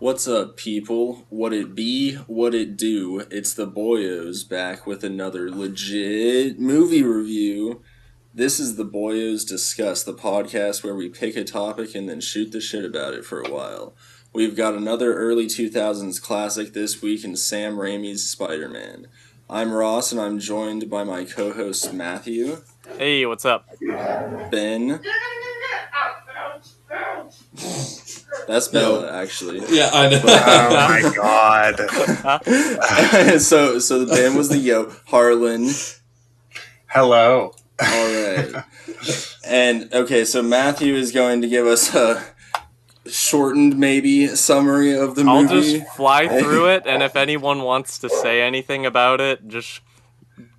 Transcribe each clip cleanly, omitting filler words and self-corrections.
What's up, people? What it be, what it do? It's the Boyos back with another legit movie review. This is the Boyos Discuss, the podcast where we pick a topic and then shoot the shit about it for a while. We've got another early 2000s classic this week in Sam Raimi's Spider-Man. I'm Ross, and I'm joined by my co-host Matthew. Hey, what's up? Ben. That's Bella, actually. Yeah, I know. Oh my god. so the band was the Harlan. Hello. Alright. And, okay, so Matthew is going to give us a shortened, maybe, summary of the movie. I'll just fly through it, and if anyone wants to say anything about it, just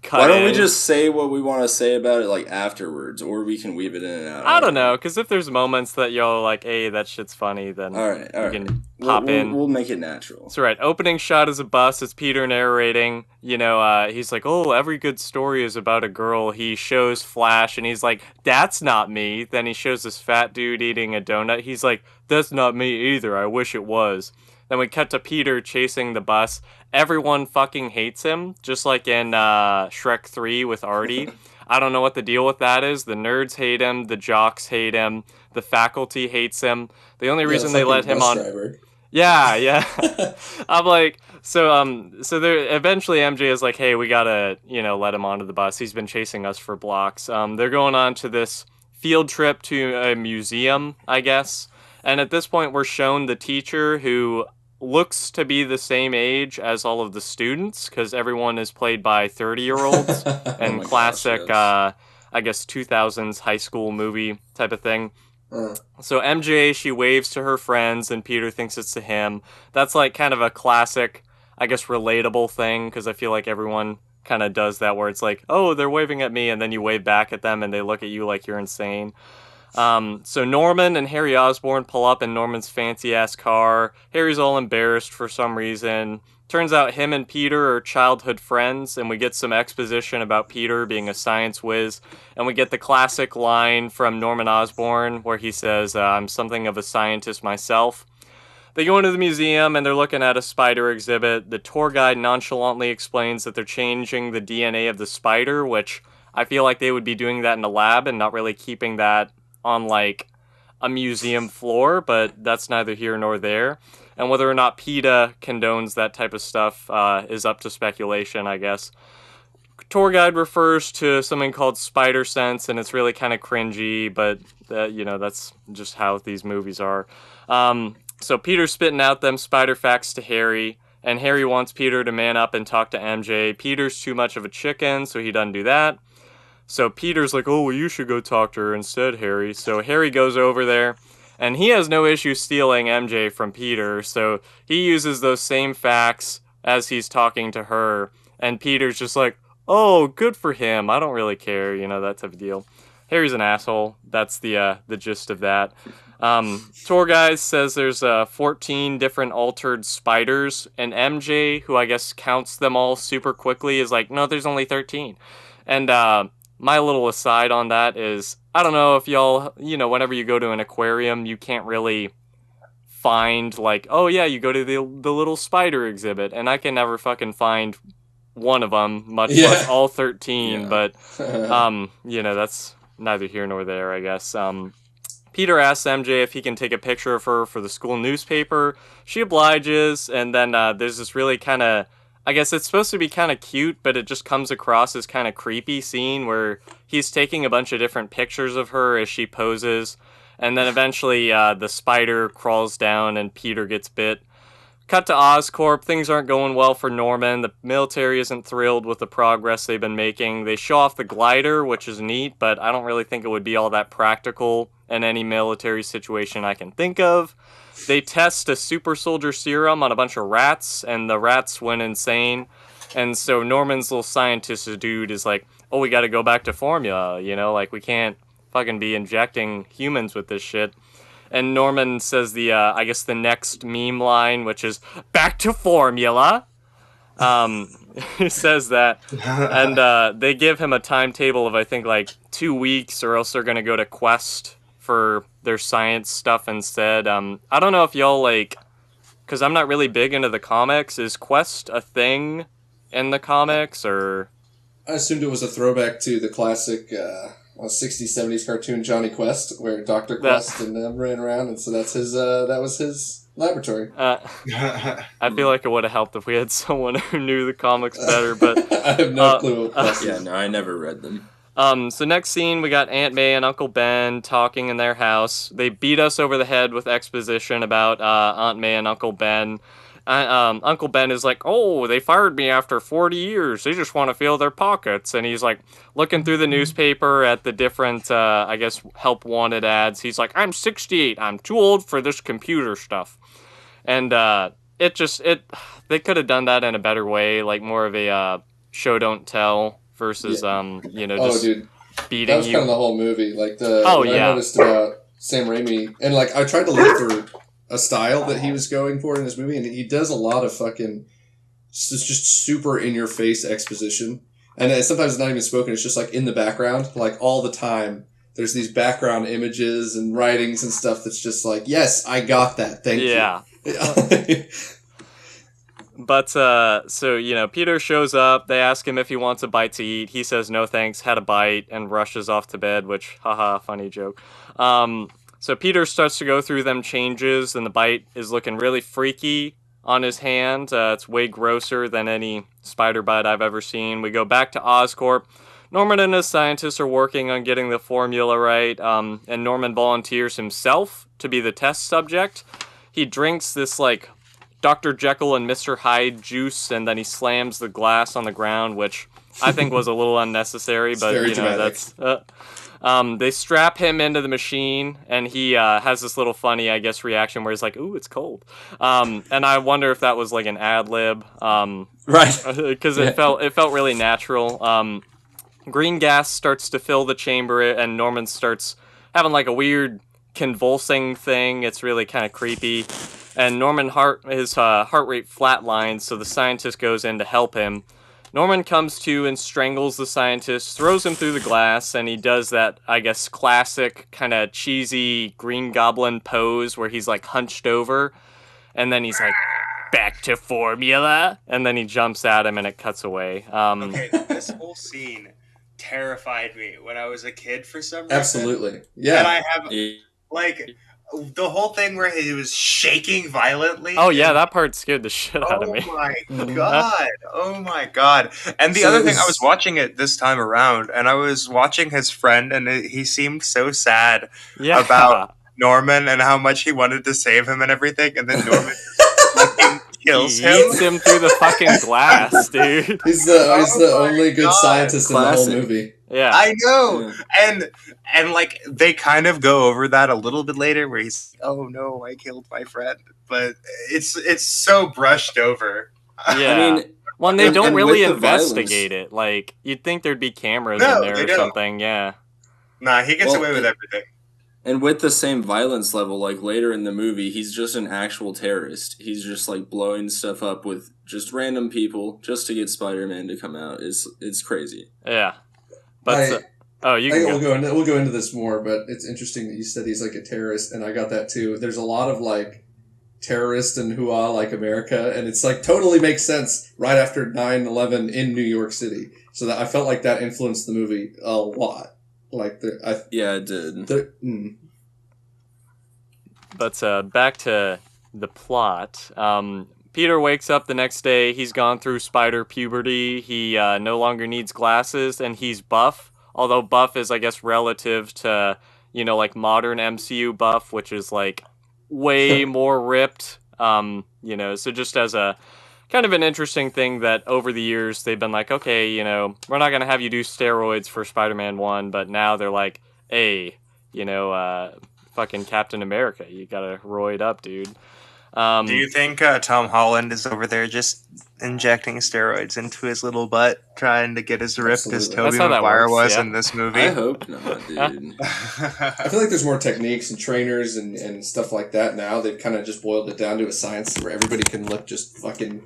cut Why don't we in. just say what we want to say about it, like, afterwards, or we can weave it in and out. I don't know, because if there's moments that you're like, hey, that shit's funny, then Alright. you can pop in. We'll make it natural. That's right. Opening shot is a bus. It's Peter narrating. He's like, oh, every good story is about a girl. He shows Flash, and he's like, that's not me. Then he shows this fat dude eating a donut. He's like, that's not me either. I wish it was. Then we cut to Peter chasing the bus. Everyone fucking hates him, just like in Shrek 3 with Artie. I don't know what the deal with that is. The nerds hate him. The jocks hate him. The faculty hates him. The only reason they let him on... Driver. Yeah. I'm like, so there eventually MJ is like, hey, we gotta, let him onto the bus. He's been chasing us for blocks. They're going on to this field trip to a museum, I guess. And at this point, we're shown the teacher who looks to be the same age as all of the students, because everyone is played by 30-year-olds and classic, gosh, yes. I guess, 2000s high school movie type of thing. So MJ, she waves to her friends, and Peter thinks it's to him. That's like kind of a classic, I guess, relatable thing, because I feel like everyone kind of does that, where it's like, oh, they're waving at me, and then you wave back at them, and they look at you like you're insane. So Norman and Harry Osborn pull up in Norman's fancy-ass car. Harry's all embarrassed for some reason. Turns out him and Peter are childhood friends, and we get some exposition about Peter being a science whiz. And we get the classic line from Norman Osborn where he says, I'm something of a scientist myself. They go into the museum, and they're looking at a spider exhibit. The tour guide nonchalantly explains that they're changing the DNA of the spider, which I feel like they would be doing that in a lab and not really keeping that on, like, a museum floor, but that's neither here nor there. And whether or not PETA condones that type of stuff is up to speculation, I guess. Tour guide refers to something called spider sense, and it's really kind of cringy, but, that's just how these movies are. So Peter's spitting out them spider facts to Harry, and Harry wants Peter to man up and talk to MJ. Peter's too much of a chicken, so he doesn't do that. So Peter's like, oh, well, you should go talk to her instead, Harry. So Harry goes over there, and he has no issue stealing MJ from Peter, so he uses those same facts as he's talking to her, and Peter's just like, oh, good for him, I don't really care, that type of deal. Harry's an asshole. That's the gist of that. Tour guide says there's 14 different altered spiders, and MJ, who I guess counts them all super quickly, is like, no, there's only 13. And my little aside on that is, I don't know if y'all, whenever you go to an aquarium, you can't really find, like, oh yeah, you go to the little spider exhibit, and I can never fucking find one of them, much less all 13, Yeah. But, that's neither here nor there, I guess. Peter asks MJ if he can take a picture of her for the school newspaper. She obliges, and then there's this really kind of, I guess it's supposed to be kind of cute, but it just comes across as kind of creepy scene where he's taking a bunch of different pictures of her as she poses, and then eventually the spider crawls down and Peter gets bit. Cut to Oscorp. Things aren't going well for Norman. The military isn't thrilled with the progress they've been making. They show off the glider, which is neat, but I don't really think it would be all that practical in any military situation I can think of. They test a super soldier serum on a bunch of rats, and the rats went insane. And so Norman's little scientist dude is like, oh, we gotta go back to formula, we can't fucking be injecting humans with this shit. And Norman says I guess the next meme line, which is, back to formula. He says that. And they give him a timetable of, I think, like 2 weeks, or else they're gonna go to Quest for their science stuff instead. I don't know if y'all, like, because I'm not really big into the comics. Is Quest a thing in the comics, or? I assumed it was a throwback to the classic 60s, 70s cartoon Johnny Quest, where Dr. Quest and them ran around, and so that's his. That was his laboratory. I feel like it would have helped if we had someone who knew the comics better, but I have no clue what Quest is. Yeah, no, I never read them. So next scene, we got Aunt May and Uncle Ben talking in their house. They beat us over the head with exposition about Aunt May and Uncle Ben. Uncle Ben is like, oh, they fired me after 40 years. They just want to fill their pockets. And he's like looking through the newspaper at the different, I guess, help wanted ads. He's like, I'm 68. I'm too old for this computer stuff. And they could have done that in a better way, like more of a show don't tell versus just dude, beating that was you. kind of the whole movie. Like I yeah. noticed about Sam Raimi, and like I tried to look for a style that he was going for in his movie, and he does a lot of fucking just super in your face exposition, and sometimes it's not even spoken. It's just like in the background, like all the time. There's these background images and writings and stuff that's just like, yes, I got that. Thank you. Yeah. But, so, Peter shows up, they ask him if he wants a bite to eat, he says no thanks, had a bite, and rushes off to bed, which, haha, funny joke. So Peter starts to go through them changes, and the bite is looking really freaky on his hand. It's way grosser than any spider bite I've ever seen. We go back to Oscorp. Norman and his scientists are working on getting the formula right, and Norman volunteers himself to be the test subject. He drinks this, like, Dr. Jekyll and Mr. Hyde juice, and then he slams the glass on the ground, which I think was a little unnecessary, but, dramatic. that's... they strap him into the machine, and he has this little funny, I guess, reaction where he's like, ooh, it's cold. And I wonder if that was, like, an ad-lib. Right. Because it felt really natural. Green gas starts to fill the chamber, and Norman starts having, like, a weird convulsing thing. It's really kind of creepy. And his heart rate flatlines, so the scientist goes in to help him. Norman comes to and strangles the scientist, throws him through the glass, and he does that, I guess, classic kind of cheesy Green Goblin pose where he's, like, hunched over, and then he's like, back to formula, and then he jumps at him and it cuts away. Okay, this whole scene terrified me when I was a kid for some reason. Absolutely. Yeah. And I have, like... the whole thing where he was shaking violently. Oh, yeah, that part scared the shit out of me. Oh, my God. And the other thing, I was watching it this time around, and I was watching his friend, and he seemed so sad about Norman and how much he wanted to save him and everything, and then Norman fucking kills him. He eats him through the fucking glass, dude. He's the only good scientist in the whole movie. Yeah, I know, and like they kind of go over that a little bit later, where he's, oh no, I killed my friend, but it's so brushed over. Yeah, I mean, when they don't really investigate it, like you'd think there'd be cameras in there or something. Yeah, nah, he gets away with everything. And with the same violence level, like later in the movie, he's just an actual terrorist. He's just like blowing stuff up with just random people just to get Spider-Man to come out. It's crazy. Yeah. But we'll go into this more, but it's interesting that you said he's like a terrorist, and I got that too. There's a lot of like terrorists and hoo-ah like America, and it's like totally makes sense right after 9/11 in New York City. So that I felt like that influenced the movie a lot. Like it did. But back to the plot. Peter wakes up the next day. He's gone through spider puberty. He no longer needs glasses, and he's buff. Although buff is, I guess, relative to, like modern MCU buff, which is like way more ripped. So just as a kind of an interesting thing that over the years they've been like, okay, we're not gonna have you do steroids for Spider-Man 1, but now they're like, hey, fucking Captain America, you gotta roid up, dude. Do you think Tom Holland is over there just injecting steroids into his little butt, trying to get as ripped as Tobey Maguire was in this movie? I hope not, dude. I feel like there's more techniques and trainers and stuff like that now. They've kind of just boiled it down to a science where everybody can look just fucking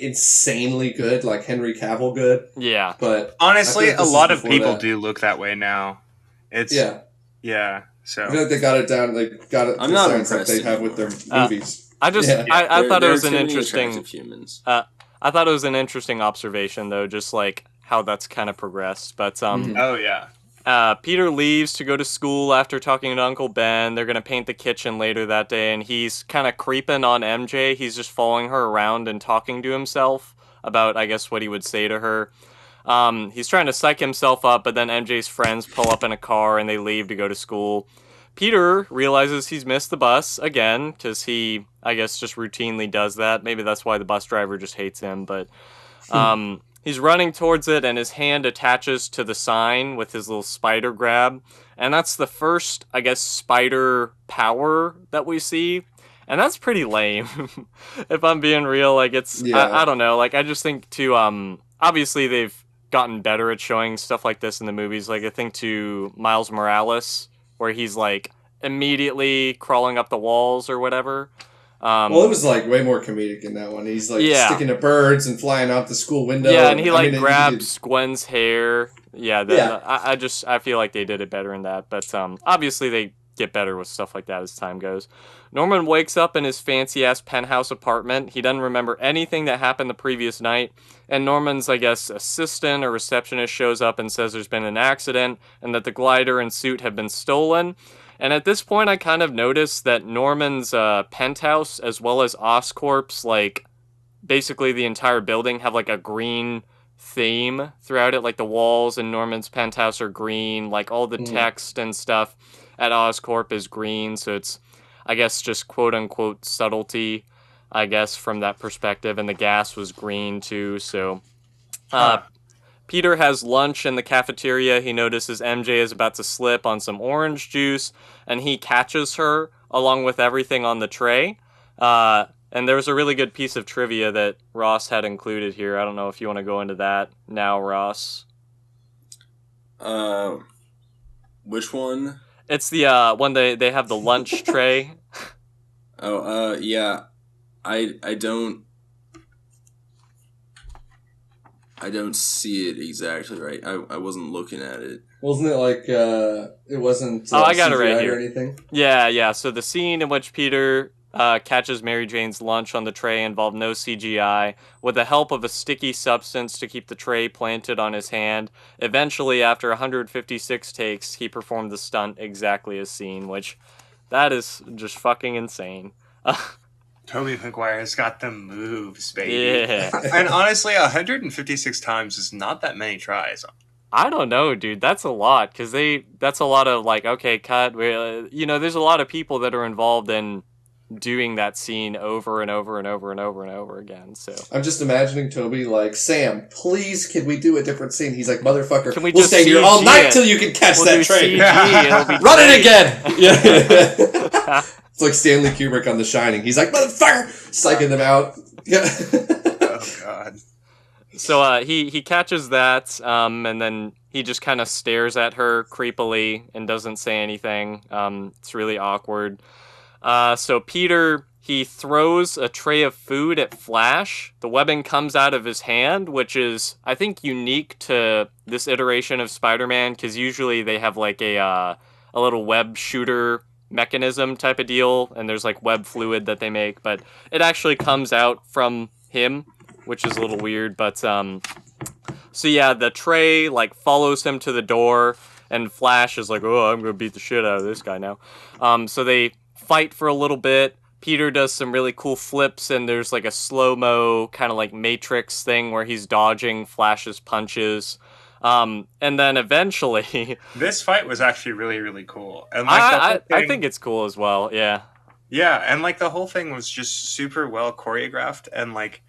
insanely good, like Henry Cavill good. Yeah. But honestly, a lot of people do look that way now. Yeah. So I feel like they got it down. They got it. I'm to not science like impressed they have with their anymore. movies. I thought it was an interesting. Humans. I thought it was an interesting observation, though, just like how that's kind of progressed. But Oh yeah. Peter leaves to go to school after talking to Uncle Ben. They're gonna paint the kitchen later that day, and he's kind of creeping on MJ. He's just following her around and talking to himself about, I guess, what he would say to her. He's trying to psych himself up, but then MJ's friends pull up in a car and they leave to go to school. Peter realizes he's missed the bus again, because he, I guess, just routinely does that. Maybe that's why the bus driver just hates him, but he's running towards it and his hand attaches to the sign with his little spider grab. And that's the first, I guess, spider power that we see. And that's pretty lame, if I'm being real. Like, it's, I don't know, like, I just think obviously they've gotten better at showing stuff like this in the movies. Like, I think to Miles Morales, where he's like immediately crawling up the walls or whatever. Well, it was like way more comedic in that one. He's like sticking to birds and flying out the school window. Yeah, and he grabs Gwen's hair. I feel like they did it better in that. But obviously they get better with stuff like that as time goes. Norman wakes up in his fancy-ass penthouse apartment. He doesn't remember anything that happened the previous night. And Norman's, I guess, assistant or receptionist shows up and says there's been an accident and that the glider and suit have been stolen. And at this point, I kind of noticed that Norman's penthouse, as well as Oscorp's, like, basically the entire building have, like, a green theme throughout it. Like, the walls in Norman's penthouse are green. Like, all the text and stuff at Oscorp is green. So it's, I guess, just quote-unquote subtlety, I guess, from that perspective. And the gas was green, too. So Peter has lunch in the cafeteria. He notices MJ is about to slip on some orange juice, and he catches her along with everything on the tray. And there was a really good piece of trivia that Ross had included here. I don't know if you want to go into that now, Ross. Which one? It's the one they have the lunch tray. Yeah. I don't see it exactly right. I wasn't looking at it. Wasn't it like it wasn't I got CGI it right here or anything? Yeah. So the scene in which Peter catches Mary Jane's lunch on the tray involved no CGI, with the help of a sticky substance to keep the tray planted on his hand. Eventually, after 156 takes, he performed the stunt exactly as seen, which that is just fucking insane. Tobey Maguire's got the moves, baby. Yeah. And honestly, 156 times is not that many tries. I don't know, dude. That's a lot, because that's a lot of, like, okay, cut. There's a lot of people that are involved in doing that scene over and over and over and over and over again. So I'm just imagining Toby like, Sam, please, can we do a different scene? He's like, motherfucker, we'll just stay here all night till you can catch that train. Run it again! Yeah. It's like Stanley Kubrick on The Shining. He's like, motherfucker! Psyching them out. Yeah. Oh, God. So he catches that, and then he just kind of stares at her creepily and doesn't say anything. It's really awkward. So Peter, he throws a tray of food at Flash. The webbing comes out of his hand, which is, I think, unique to this iteration of Spider-Man, because usually they have like a little web shooter mechanism type of deal, and there's like web fluid that they make, but it actually comes out from him, which is a little weird. But so yeah, the tray like follows him to the door, and Flash is like, oh, I'm gonna beat the shit out of this guy now. So they fight for a little bit. Peter does some really cool flips, and there's like a slow-mo kind of like Matrix thing where he's dodging Flash's punches. And then eventually... This fight was actually really, really cool. And I think it's cool as well, yeah. Yeah, and like the whole thing was just super well choreographed, and like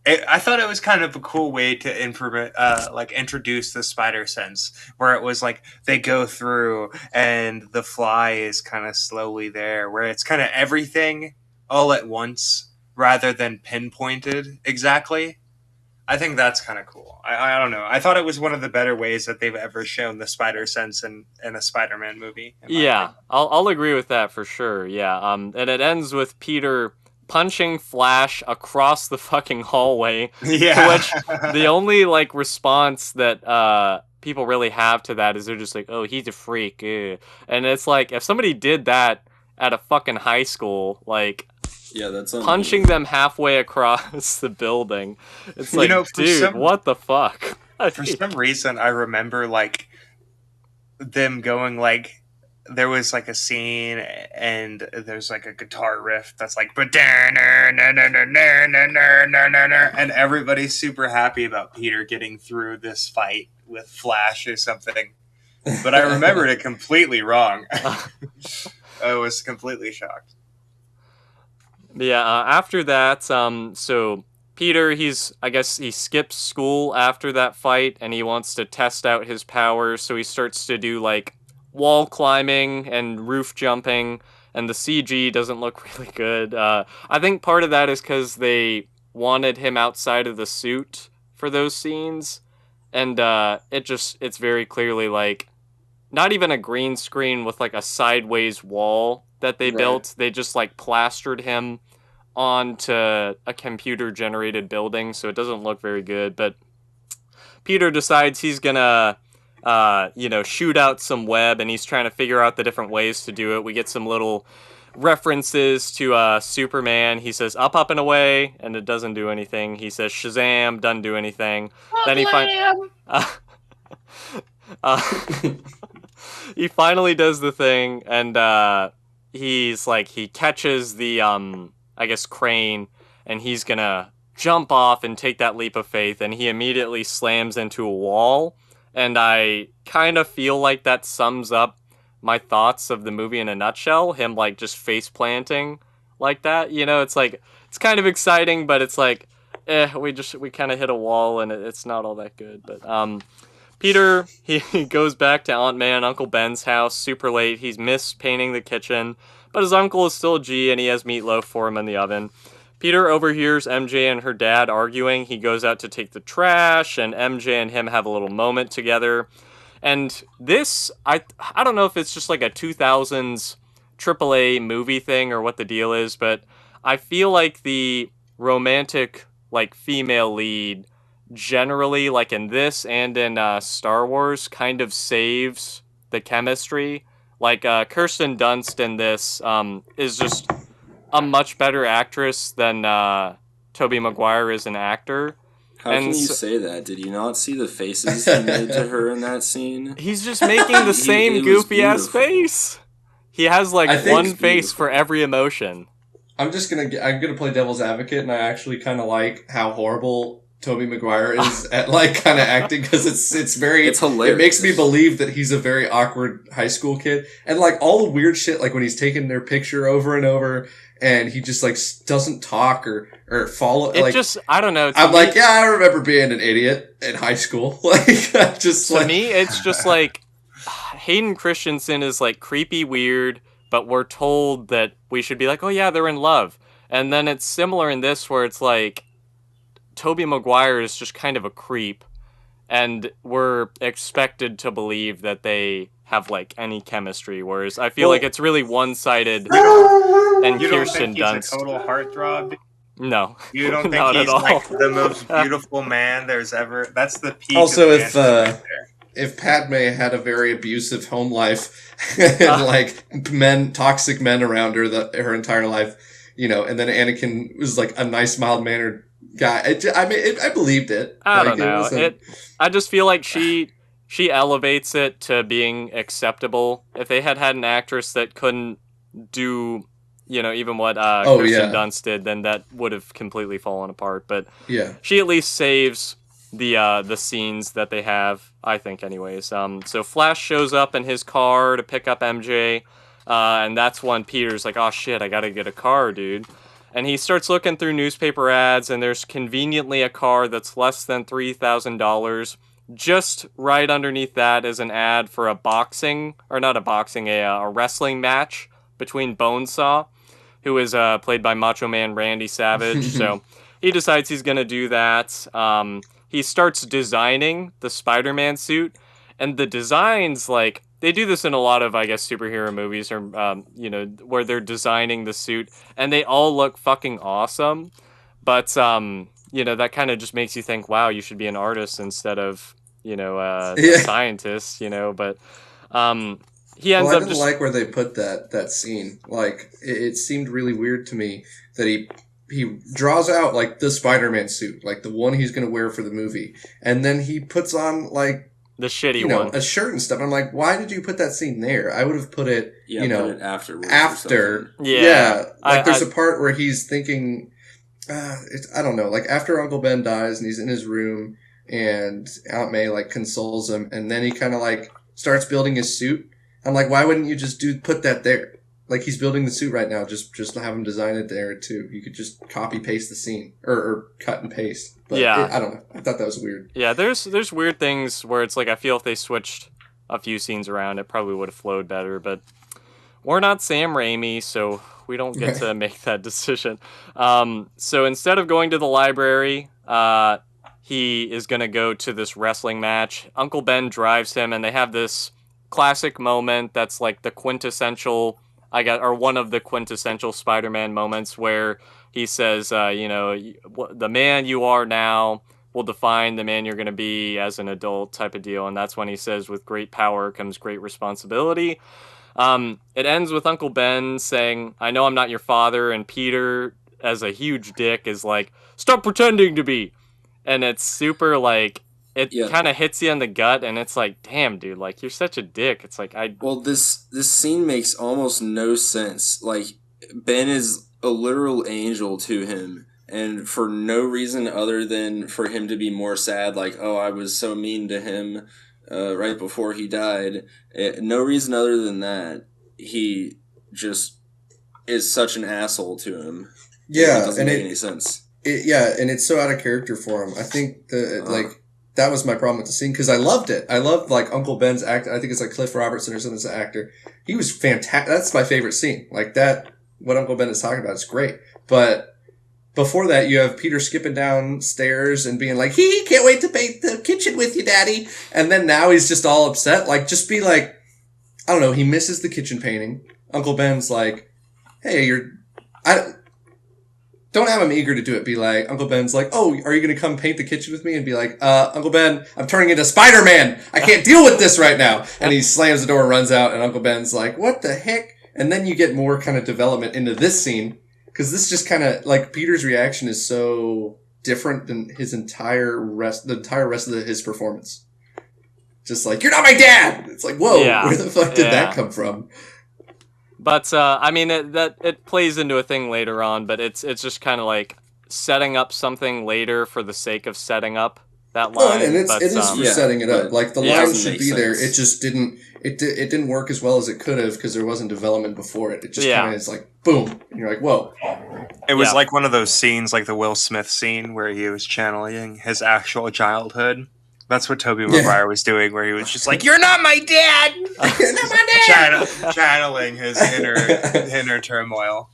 I thought it was kind of a cool way to introduce the spider sense, where it was like they go through and the fly is kind of slowly there, where it's kind of everything all at once rather than pinpointed exactly. I think that's kind of cool. I don't know. I thought it was one of the better ways that they've ever shown the spider sense in a Spider-Man movie. Yeah, I'll agree with that for sure. Yeah. And it ends with Peter punching Flash across the fucking hallway. Yeah. To which the only like response that people really have to that is they're just like, oh, he's a freak. Eh. And it's like, if somebody did that at a fucking high school, like, yeah, that's punching them halfway across the building, it's like, dude, what the fuck? For some reason, I remember, like, them going, like, there was, like, a scene, and there's, like, a guitar riff that's like, and everybody's super happy about Peter getting through this fight with Flash or something. But I remembered it completely wrong. I was completely shocked. Yeah, after that, so Peter, I guess he skips school after that fight, and he wants to test out his powers, so he starts to do, like, wall climbing and roof jumping, and the CG doesn't look really good. I think part of that is because they wanted him outside of the suit for those scenes, and it's very clearly, like, not even a green screen with, like, a sideways wall that they built. They just, like, plastered him onto a computer-generated building, so it doesn't look very good, but Peter decides he's gonna shoot out some web, and he's trying to figure out the different ways to do it. We get some little references to Superman. He says up, up, and away, and it doesn't do anything. He says Shazam, doesn't do anything. Then he finally does the thing, and he's like, he catches the I guess crane, and he's gonna jump off and take that leap of faith, and he immediately slams into a wall. And I kind of feel like that sums up my thoughts of the movie in a nutshell. Him, like, just face planting like that. You know, it's like, it's kind of exciting, but it's like, we kind of hit a wall, and it's not all that good. But Peter, he goes back to Aunt May and Uncle Ben's house super late. He's missed painting the kitchen, but his uncle is still a G, and he has meatloaf for him in the oven. Peter overhears MJ and her dad arguing. He goes out to take the trash, and MJ and him have a little moment together. And this, I don't know if it's just like a 2000s AAA movie thing or what the deal is, but I feel like the romantic, like, female lead generally, like in this and in Star Wars, kind of saves the chemistry. Like, Kirsten Dunst in this is just a much better actress than Tobey Maguire is an actor. How can you say that? Did you not see the faces he made to her in that scene? He's just making the same goofy-ass face. He has, like, one face for every emotion. I'm gonna play devil's advocate, and I actually kind of like how horrible Tobey Maguire is at, like, kind of acting, because it's hilarious. It makes me believe that he's a very awkward high school kid, and, like, all the weird shit, like when he's taking their picture over and over, and he just, like, doesn't talk or follow. It, like, just, I don't know. I'm like, yeah, I remember being an idiot in high school. Like, just to me, it's just like Hayden Christensen is, like, creepy weird, but we're told that we should be like, oh yeah, they're in love, and then it's similar in this where it's like Tobey Maguire is just kind of a creep, and we're expected to believe that they have, like, any chemistry, whereas I feel like it's really one-sided. And you Kirsten don't think Dunst. He's a total heartthrob? No. You don't think he's, like, the most beautiful man there's ever... That's the peak also, of right if Padme had a very abusive home life and, like, toxic men around her her entire life, you know, and then Anakin was, like, a nice, mild-mannered guy. I believed it. I don't know. I just feel like she elevates it to being acceptable. If they had an actress that couldn't do, you know, even what Kirsten Dunst did, then that would have completely fallen apart. But yeah, she at least saves the scenes that they have, I think, anyways. So Flash shows up in his car to pick up MJ, and that's when Peter's like, oh shit, I gotta get a car, dude. And he starts looking through newspaper ads, and there's conveniently a car that's less than $3,000. Just right underneath that is an ad for a wrestling match between Bonesaw, who is played by Macho Man Randy Savage. So he decides he's going to do that. He starts designing the Spider-Man suit, and the designs, like, they do this in a lot of, I guess, superhero movies, or, where they're designing the suit, and they all look fucking awesome. But, that kind of just makes you think, wow, you should be an artist instead of, a scientist, but he ends up I didn't like where they put that scene. Like, it seemed really weird to me that he draws out, like, the Spider-Man suit, like, the one he's going to wear for the movie, and then he puts on, like, the shitty one, a shirt and stuff. I'm like, why did you put that scene there? I would have put it, put it afterwards. After. Yeah. There's a part where he's thinking, I don't know, like, after Uncle Ben dies and he's in his room and Aunt May, like, consoles him, and then he kind of, like, starts building his suit. I'm like, why wouldn't you just put that there? Like, he's building the suit right now. Just have him design it there too. You could just copy paste the scene or cut and paste. But I don't know. I thought that was weird. Yeah, there's weird things where it's like I feel if they switched a few scenes around, it probably would have flowed better. But we're not Sam Raimi, so we don't get to make that decision. So instead of going to the library, he is going to go to this wrestling match. Uncle Ben drives him, and they have this classic moment that's like the quintessential, or one of the quintessential Spider-Man moments where he says, the man you are now will define the man you're going to be as an adult type of deal. And that's when he says, with great power comes great responsibility. It ends with Uncle Ben saying, I know I'm not your father. And Peter, as a huge dick, is like, stop pretending to be. And it's super like, it kind of hits you in the gut, and it's like, damn, dude, like, you're such a dick. It's like, Well, this scene makes almost no sense. Like, Ben is a literal angel to him, and for no reason other than for him to be more sad, like, oh, I was so mean to him right before he died. No reason other than that, he just is such an asshole to him. Yeah, it doesn't make any sense. And it's so out of character for him. I think that was my problem with the scene, because I loved it. I loved, like, Uncle Ben's act. I think it's like Cliff Robertson or something as an actor. He was fantastic. That's my favorite scene. Like, that, what Uncle Ben is talking about is great. But before that, you have Peter skipping downstairs and being like, can't wait to paint the kitchen with you, Daddy. And then now he's just all upset. Like, just be like, I don't know, he misses the kitchen painting. Uncle Ben's like, hey, don't have him eager to do it. Be like, Uncle Ben's like, oh, are you going to come paint the kitchen with me? And be like, Uncle Ben, I'm turning into Spider-Man. I can't deal with this right now. And he slams the door and runs out. And Uncle Ben's like, what the heck? And then you get more kind of development into this scene. Because this just kind of, like, Peter's reaction is so different than the entire rest of his performance. Just like, you're not my dad! It's like, whoa, where the fuck did that come from? But, I mean, it plays into a thing later on, but it's just kind of like setting up something later for the sake of setting up that line. And it is for setting it up. Like, the line should be there. It just didn't, it didn't work as well as it could have because there wasn't development before it. It just kind of is like, boom. And you're like, whoa. It was like one of those scenes, like the Will Smith scene where he was channeling his actual childhood. That's what Tobey Maguire was doing, where he was just like, "You're not my dad." You're not my dad. Channeling his inner turmoil.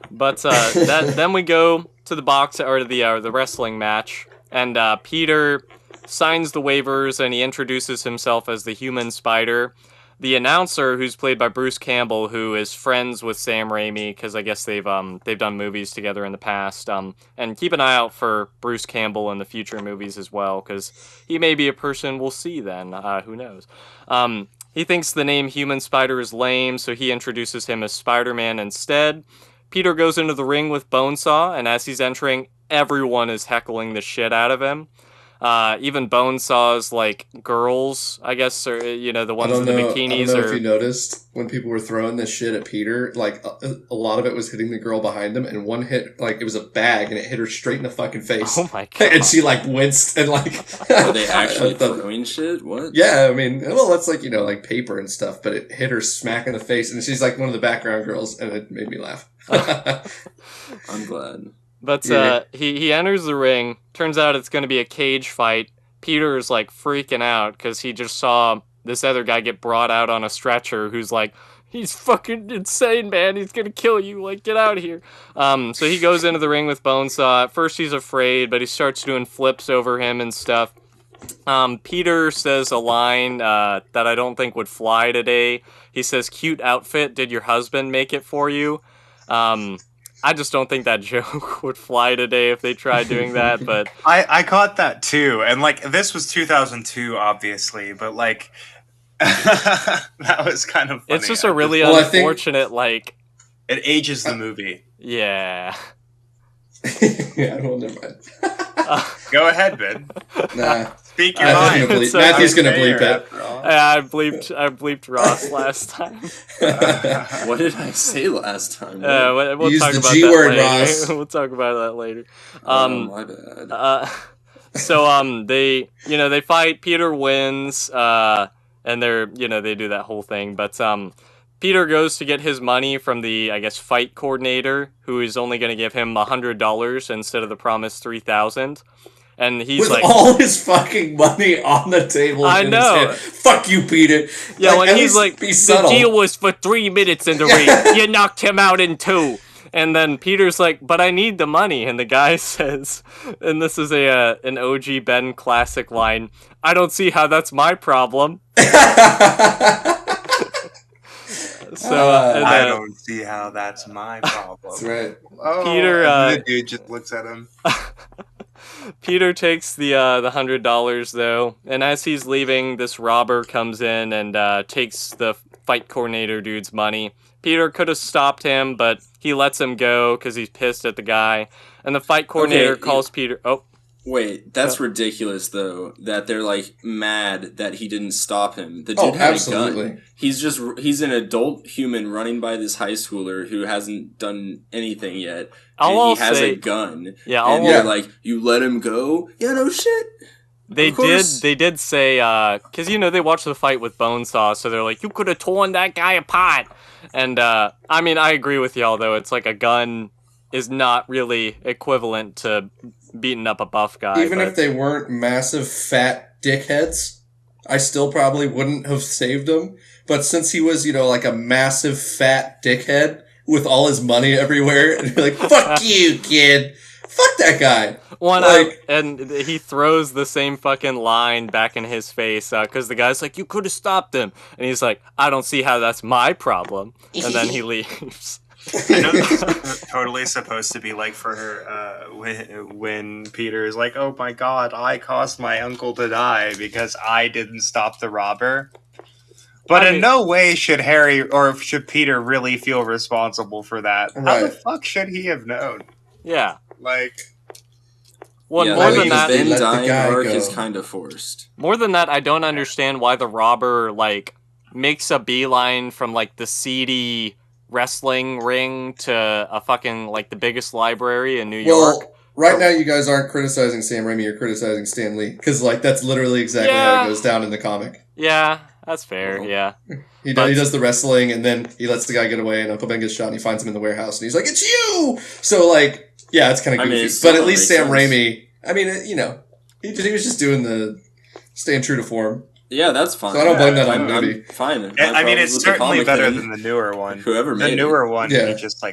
But then we go to the box or the wrestling match, and Peter signs the waivers and he introduces himself as the Human Spider. The announcer, who's played by Bruce Campbell, who is friends with Sam Raimi, because I guess they've done movies together in the past. And keep an eye out for Bruce Campbell in the future movies as well, because he may be a person we'll see then. Who knows? He thinks the name Human Spider is lame, so he introduces him as Spider-Man instead. Peter goes into the ring with Bonesaw, and as he's entering, everyone is heckling the shit out of him. Even Bonesaw's, like, girls, I guess, or, the ones in the bikinis. I don't know if you noticed when people were throwing this shit at Peter, like, a lot of it was hitting the girl behind him, and one hit, like, it was a bag, and it hit her straight in the fucking face. Oh my god. And she, like, winced, and, like... Are they actually throwing shit? What? Yeah, I mean, well, that's, like, like, paper and stuff, but it hit her smack in the face, and she's, like, one of the background girls, and it made me laugh. I'm glad. But he enters the ring. Turns out it's going to be a cage fight. Peter is like freaking out because he just saw this other guy get brought out on a stretcher who's like, he's fucking insane, man. He's going to kill you. Like, get out of here. So he goes into the ring with Bonesaw. At first he's afraid, but he starts doing flips over him and stuff. Peter says a line that I don't think would fly today. He says, cute outfit. Did your husband make it for you? I just don't think that joke would fly today if they tried doing that, but... I caught that too, and, like, this was 2002, obviously, but, like, that was kind of funny. It's just a really unfortunate, like... It ages the movie. Yeah. Yeah, well, never mind. Go ahead, Ben. Nah. Speak your mind. Matthew's gonna bleep it. Yeah, I bleeped Ross last time. What did I say last time? We'll Use talk the about G that word, later. Ross. We'll talk about that later. My bad. So they fight. Peter wins. And they do that whole thing. But Peter goes to get his money from the, I guess, fight coordinator, who is only going to give him $100 instead of the promised $3,000. And he's with all his fucking money on the table. I know. Fuck you, Peter. Yeah, like, when he's like, the deal was for 3 minutes in the ring. You knocked him out in 2. And then Peter's like, but I need the money. And the guy says, and this is an OG Ben classic line, I don't see how that's my problem. I don't see how that's my problem. That's right. Peter, the dude just looks at him. Peter takes the $100 though, and as he's leaving, this robber comes in and takes the fight coordinator dude's money. Peter could have stopped him, but he lets him go because he's pissed at the guy. And the fight coordinator calls Peter. Oh, wait, that's ridiculous though. That they're like mad that he didn't stop him. The dude had a gun. He's an adult human running by this high schooler who hasn't done anything yet. He has a gun. Yeah, and they're like, you let him go? Yeah, no shit. They did say, because, they watched the fight with Bonesaw, so they're like, you could have torn that guy apart. And, I agree with y'all, though. It's like a gun is not really equivalent to beating up a buff guy. Even if they weren't massive, fat dickheads, I still probably wouldn't have saved him. But since he was, like a massive, fat dickhead with all his money everywhere, and you're like, fuck you, kid. Fuck that guy. And he throws the same fucking line back in his face because the guy's like, you could have stopped him. And he's like, I don't see how that's my problem. And then he leaves. I know this is totally supposed to be like for her when Peter is like, oh my god, I caused my uncle to die because I didn't stop the robber. But in no way should Harry or should Peter really feel responsible for that. Right. How the fuck should he have known? Yeah. Like... more than that, Ben dying arc is kind of forced. More than that, I don't understand why the robber, makes a beeline from, the seedy wrestling ring to a fucking, the biggest library in New York. Right now you guys aren't criticizing Sam Raimi, you're criticizing Stan Lee. Because, that's literally exactly how it goes down in the comic. Yeah, that's fair, yeah. He does the wrestling, and then he lets the guy get away, and Uncle Ben gets shot, and he finds him in the warehouse, and he's like, it's you! So, yeah, it's kind of goofy. But at least Sam Raimi, he was just doing staying true to form. Yeah, that's fine. So I don't blame that on the movie. Fine. It's certainly better than the newer one. Whoever made the newer one, he just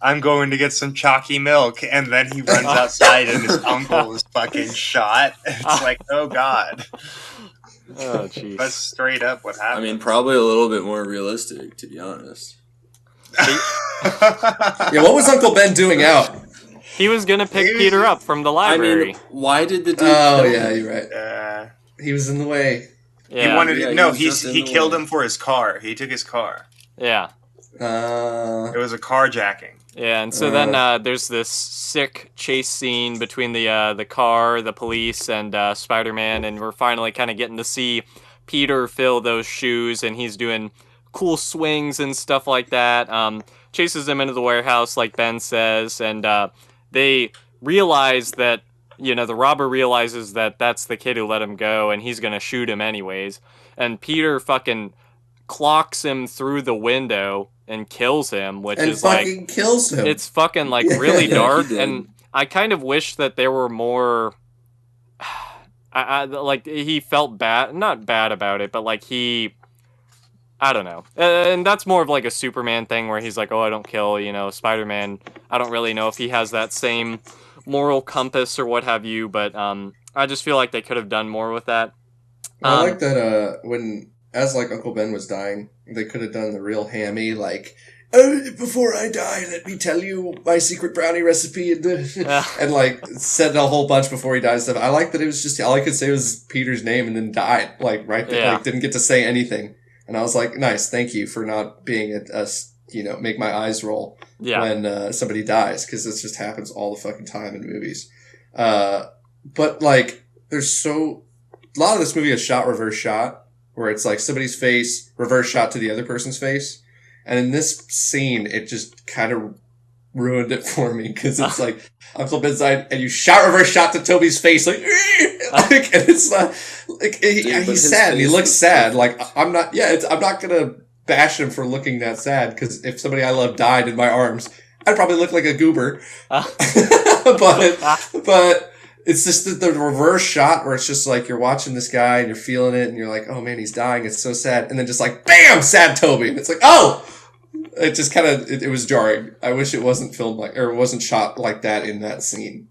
I'm going to get some chalky milk, and then he runs outside and his uncle is fucking shot. It's like, oh god. Oh, jeez. That's straight up what happened. Probably a little bit more realistic, to be honest. Yeah, what was Uncle Ben doing out? He was gonna pick Peter up from the library. Why did the dude... Oh, yeah, you're right. He was in the way. Yeah. He wanted he killed him for his car. He took his car. Yeah. It was a carjacking. Yeah, and so then there's this sick chase scene between the car, the police, and Spider-Man, and we're finally kind of getting to see Peter fill those shoes, and he's doing cool swings and stuff like that. Chases him into the warehouse, like Ben says, and they realize that, the robber realizes that that's the kid who let him go, and he's gonna shoot him anyways. And Peter fucking clocks him through the window and kills him, which is kills him. It's fucking really dark, and I kind of wish that there were more. He felt bad, not bad about it, but I don't know, and that's more of a Superman thing where he's like, oh, I don't kill, Spider-Man. I don't really know if he has that same moral compass or what have you, but I just feel like they could have done more with that. I like that when. As Uncle Ben was dying, they could have done the real hammy, before I die, let me tell you my secret brownie recipe, and like said a whole bunch before he died and stuff. I like that it was just all I could say was Peter's name and then died, like right there, like didn't get to say anything. And I was like, nice, thank you for not being make my eyes roll when somebody dies, because this just happens all the fucking time in movies. But like, there's a lot of this movie is shot reverse shot, where it's like somebody's face reverse shot to the other person's face. And in this scene, it just kind of ruined it for me, because it's like Uncle Ben's died, and you reverse shot to Toby's face, and it's he's sad and he looks sad. Like I'm not gonna bash him for looking that sad, because if somebody I love died in my arms, I'd probably look like a goober. But it's just the reverse shot where it's just like you're watching this guy and you're feeling it and you're like, oh man, he's dying. It's so sad. And then just like, bam, sad Toby. And it's like, oh, it just kind of, it was jarring. I wish it wasn't filmed or it wasn't shot like that in that scene.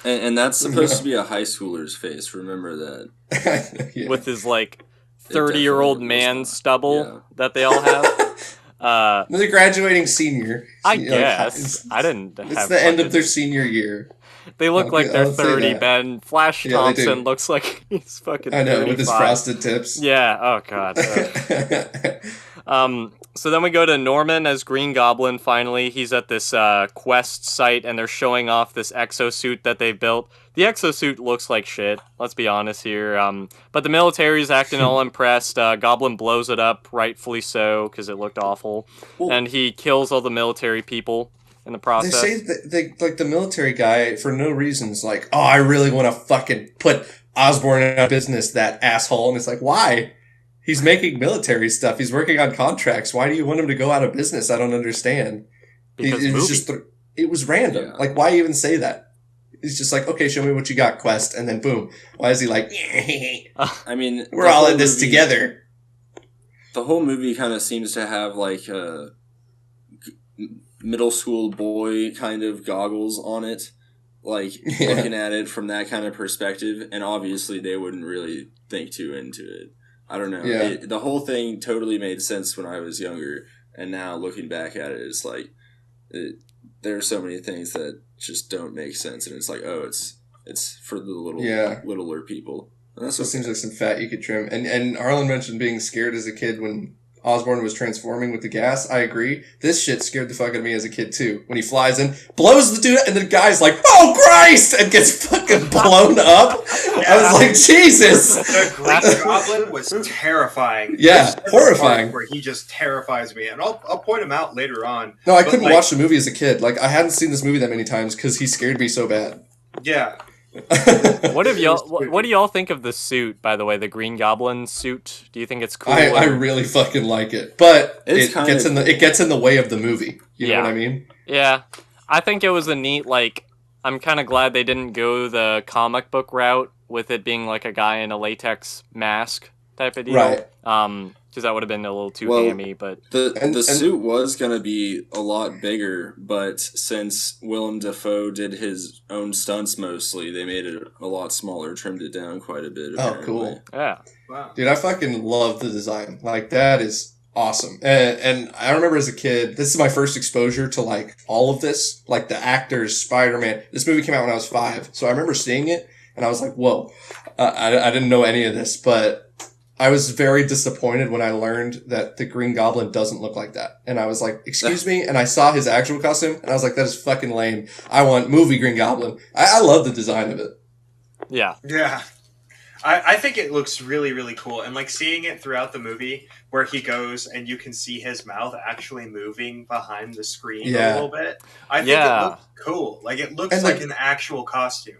And that's supposed to be a high schooler's face. Remember that. With his like 30-year-old man stubble that they all have. They're graduating senior. I guess. I didn't have It's the end of their senior year. They look like they're 30, Ben. Flash Thompson looks like he's fucking 35. With his frosted tips. Yeah, oh god. So then we go to Norman as Green Goblin, finally. He's at this quest site, and they're showing off this exosuit that they built. The exosuit looks like shit, let's be honest here. But the military's acting all impressed. Goblin blows it up, rightfully so, because it looked awful. And he kills all the military people in the process. They say that like the military guy, for no reasons, like, oh, I really want to fucking put Osborn out of business, that asshole. And it's like, why? He's making military stuff. He's working on contracts. Why do you want him to go out of business? I don't understand. Because it was just it was random. Yeah. Like, why even say that? He's just like, okay, show me what you got, Quest, and then boom. Why is he like? I mean, we're all in this together. The whole movie kind of seems to have like a middle school boy kind of goggles on it, like looking at it from that kind of perspective, and obviously they wouldn't really think too into it. I don't know. Yeah. The whole thing totally made sense when I was younger, and now looking back at it, it's like there are so many things that just don't make sense, and it's like, oh, it's for the littler people. And that's so it seems like some fat you could trim. And Harlan mentioned being scared as a kid when Osborn was transforming with the gas. I agree. This shit scared the fuck out of me as a kid too. When he flies in, blows the dude, and the guy's like, "Oh Christ!" and gets fucking blown up. I was like, Jesus. The Green Goblin was terrifying. Yeah, horrifying. Where he just terrifies me, and I'll point him out later on. No, I couldn't watch the movie as a kid. Like, I hadn't seen this movie that many times because he scared me so bad. Yeah. What do y'all think of the suit, by the way, the Green Goblin suit? Do you think it's cool? I really fucking like it. But it gets in the way of the movie. You know what I mean? Yeah. I think it was a neat, like, I'm kind of glad they didn't go the comic book route with it being like a guy in a latex mask type of deal. Right. Because that would have been a little too hammy, but the suit was gonna be a lot bigger, but since Willem Dafoe did his own stunts mostly, they made it a lot smaller, trimmed it down quite a bit. Apparently. Oh, cool! Yeah, wow, dude, I fucking love the design. Like, that is awesome. And I remember as a kid, this is my first exposure to like all of this, like the actors, Spider-Man. This movie came out when I was 5, so I remember seeing it and I was like, whoa, I didn't know any of this, but I was very disappointed when I learned that the Green Goblin doesn't look like that. And I was like, excuse me? And I saw his actual costume, and I was like, that is fucking lame. I want movie Green Goblin. I love the design of it. Yeah. Yeah. I think it looks really, really cool. And like seeing it throughout the movie where he goes and you can see his mouth actually moving behind the screen a little bit. I think it looks cool. Like, it looks like an actual costume.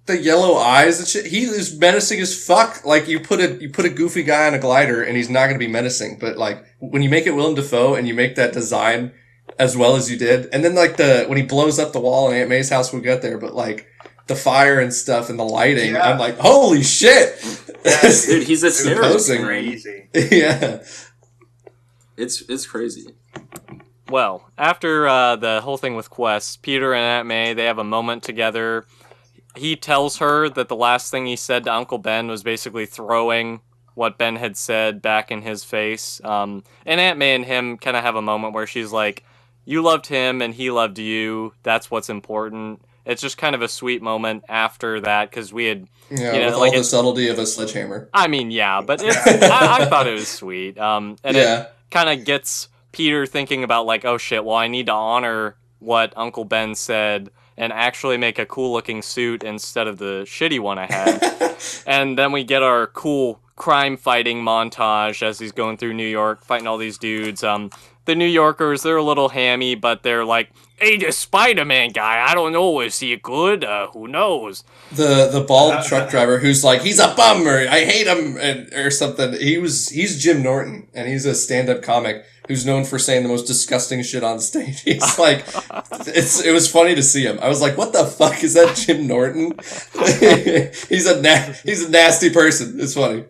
The yellow eyes and shit. He is menacing as fuck. Like, you put a goofy guy on a glider and he's not going to be menacing. But like, when you make it Willem Dafoe and you make that design as well as you did, and then like when he blows up the wall in Aunt May's house, we'll get there. But like the fire and stuff and the lighting, I'm like, holy shit! Yes, dude, he's a terrorist. Crazy. Yeah, it's crazy. Well, after the whole thing with Quest, Peter and Aunt May, they have a moment together. He tells her that the last thing he said to Uncle Ben was basically throwing what Ben had said back in his face. And Aunt May and him kind of have a moment where she's like, you loved him and he loved you. That's what's important. It's just kind of a sweet moment after that because we had, with all the subtlety of a sledgehammer. I mean, yeah, but I thought it was sweet. And it kind of gets Peter thinking about like, oh shit, well, I need to honor what Uncle Ben said and actually make a cool looking suit instead of the shitty one I had. And then we get our cool crime fighting montage as he's going through New York fighting all these dudes. The New Yorkers, they're a little hammy, but they're like, hey, this Spider-Man guy, I don't know, is he good? Who knows? The bald truck driver who's like, he's a bummer, I hate him, or something. He's Jim Norton, and he's a stand-up comic who's known for saying the most disgusting shit on stage. He's like, it was funny to see him. I was like, what the fuck, is that Jim Norton? he's a nasty person. It's funny.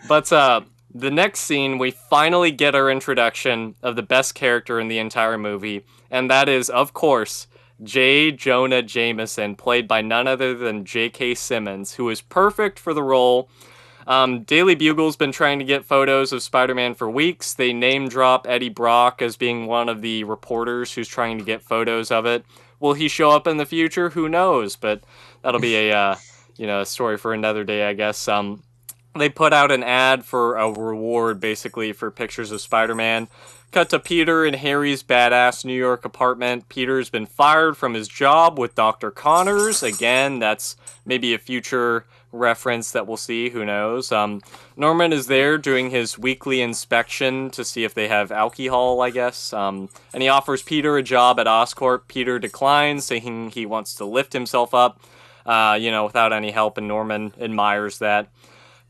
But the next scene, we finally get our introduction of the best character in the entire movie, and that is, of course, J. Jonah Jameson, played by none other than J.K. Simmons, who is perfect for the role. Daily Bugle's been trying to get photos of Spider-Man for weeks. They name drop Eddie Brock as being one of the reporters who's trying to get photos of it. Will he show up in the future? Who knows? But that'll be a story for another day, I guess. They put out an ad for a reward, basically, for pictures of Spider-Man. Cut to Peter in Harry's badass New York apartment. Peter's been fired from his job with Dr. Connors. Again, that's maybe a future reference that we'll see. Who knows? Norman is there doing his weekly inspection to see if they have alcohol, I guess. And he offers Peter a job at Oscorp. Peter declines, saying he wants to lift himself up, without any help, and Norman admires that.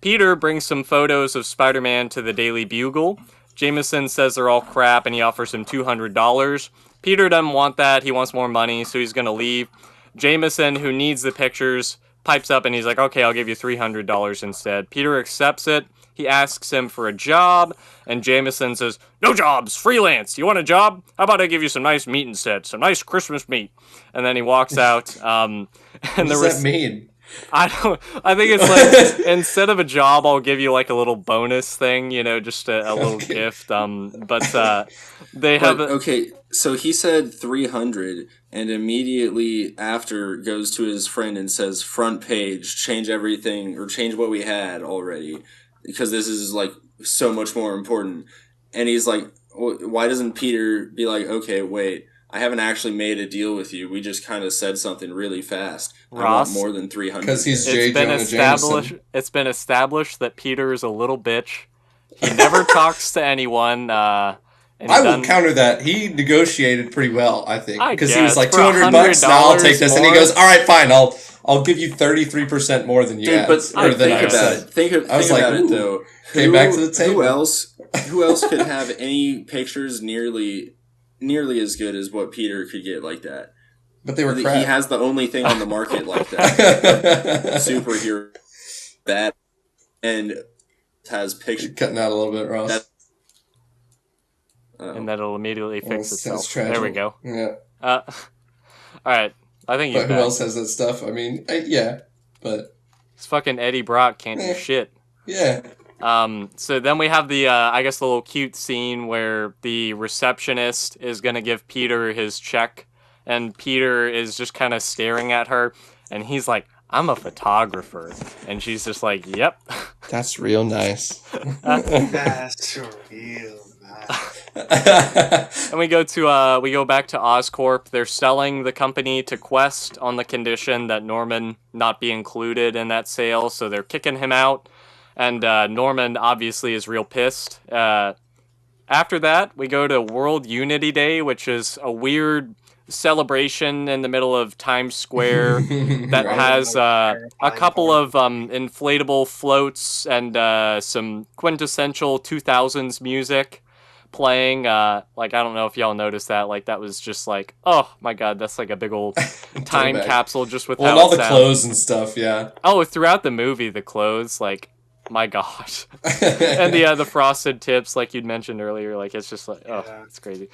Peter brings some photos of Spider-Man to the Daily Bugle. Jameson says they're all crap, and he offers him $200. Peter doesn't want that. He wants more money, so he's going to leave. Jameson, who needs the pictures, pipes up, and he's like, okay, I'll give you $300 instead. Peter accepts it. He asks him for a job, and Jameson says, no jobs, freelance. You want a job? How about I give you some nice meat instead, some nice Christmas meat? And then he walks out. What does that mean? I think it's like, instead of a job, I'll give you like a little bonus thing, just a little gift. They have okay, so he said 300 and immediately after goes to his friend and says, front page, change everything or change what we had already because this is like so much more important. And he's like, why doesn't Peter be like, okay, wait, I haven't actually made a deal with you. We just kind of said something really fast. Ross, I want more than 300. Because he's J. Jonah Jameson. It's been established that Peter is a little bitch. He never talks to anyone. I will counter that. He negotiated pretty well, I think. Because he was like, $200, now I'll take this. More. And he goes, all right, fine, I'll give you 33% more than you Dude, had. But think about it. Think about it, though. Came back to the table. Who else could have any pictures nearly as good as what Peter could get like that? But they were crap. He has the only thing on the market like that. Superhero bat and has pictures. You're cutting out a little bit, Ross. And that'll immediately fix itself. Tragic. There we go. Yeah. All right. I think he's But who else has that stuff? I mean, yeah, but it's fucking Eddie Brock can't do shit. Yeah. So then we have the little cute scene where the receptionist is gonna give Peter his check, and Peter is just kind of staring at her, and he's like, I'm a photographer, and she's just like, yep. That's real nice. That's real nice. And we go back to Oscorp. They're selling the company to Quest on the condition that Norman not be included in that sale, so they're kicking him out. And Norman obviously is real pissed. After that, we go to World Unity Day, which is a weird celebration in the middle of Times Square that has a couple of inflatable floats and some quintessential 2000s music playing. I don't know if y'all noticed that. Like, that was just like, oh my god, that's like a big old time capsule just with how and all the sounds. Clothes and stuff, yeah. Oh, throughout the movie, the clothes, like, my gosh. And the frosted tips, like you'd mentioned earlier, like, it's just like, oh, it's crazy.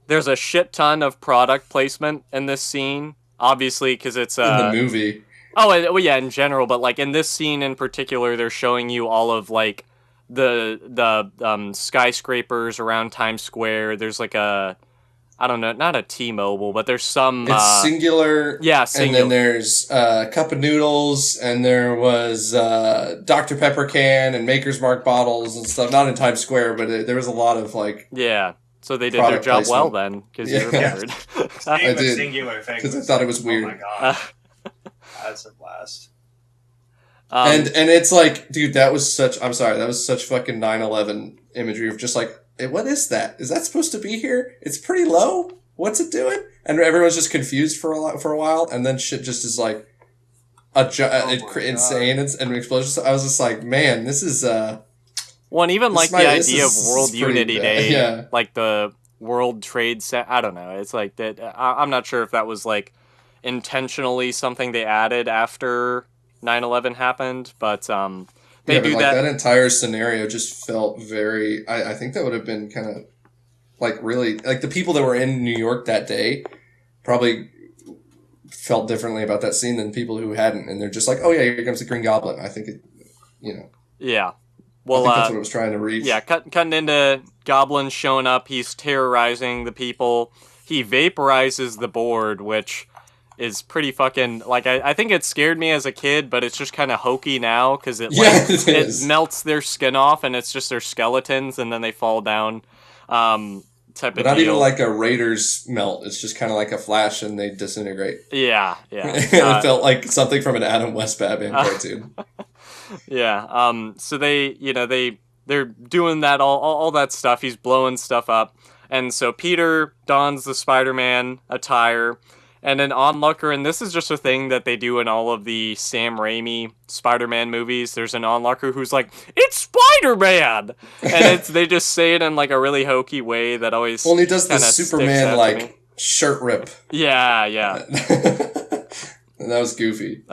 There's a shit ton of product placement in this scene, obviously, because it's in the movie. well, yeah, in general, but like in this scene in particular, they're showing you all of like the skyscrapers around Times Square. There's like a, I don't know, not a T-Mobile, but there's some. It's singular. Yeah, And then there's Cup of Noodles, and there was Dr. Pepper can and Maker's Mark bottles and stuff. Not in Times Square, but there was a lot of like. Yeah, so they did their job well then, because you remembered. I did, singular thing because I thought it was weird. Oh my god, that's a blast. And it's like, dude, that was such. I'm sorry, that was such fucking 9/11 imagery of just like, hey, what is that? Is that supposed to be here? It's pretty low. What's it doing? And everyone's just confused for a while, and then shit just is like insane and explosions. I was just like, man, this is Well, and even like the idea of World Unity Day, yeah. like the World Trade Center. I don't know. It's like that. I'm not sure if that was like intentionally something they added after 9/11 happened, but they do that. That entire scenario just felt very. I think that would have been kind of like really like the people that were in New York that day probably felt differently about that scene than people who hadn't, and they're just like, oh yeah, here comes the Green Goblin. I think it, Yeah. Well, I think that's what it was trying to reach. Yeah, cutting into Goblin showing up. He's terrorizing the people. He vaporizes the board, which is pretty fucking like I think it scared me as a kid, but it's just kind of hokey now because it melts their skin off and it's just their skeletons and then they fall down. Type but of not deal. Even like a Raiders melt. It's just kind of like a flash and they disintegrate. Yeah. It felt like something from an Adam West Batman cartoon. Yeah. So they're doing that all that stuff. He's blowing stuff up, and so Peter dons the Spider-Man attire, and an onlooker. And this is just a thing that they do in all of the Sam Raimi Spider-Man movies. There's an onlooker who's like, "It's Spider-Man," and they just say it in like a really hokey way that always. Well, he does the Superman like shirt rip. Yeah. And that was goofy.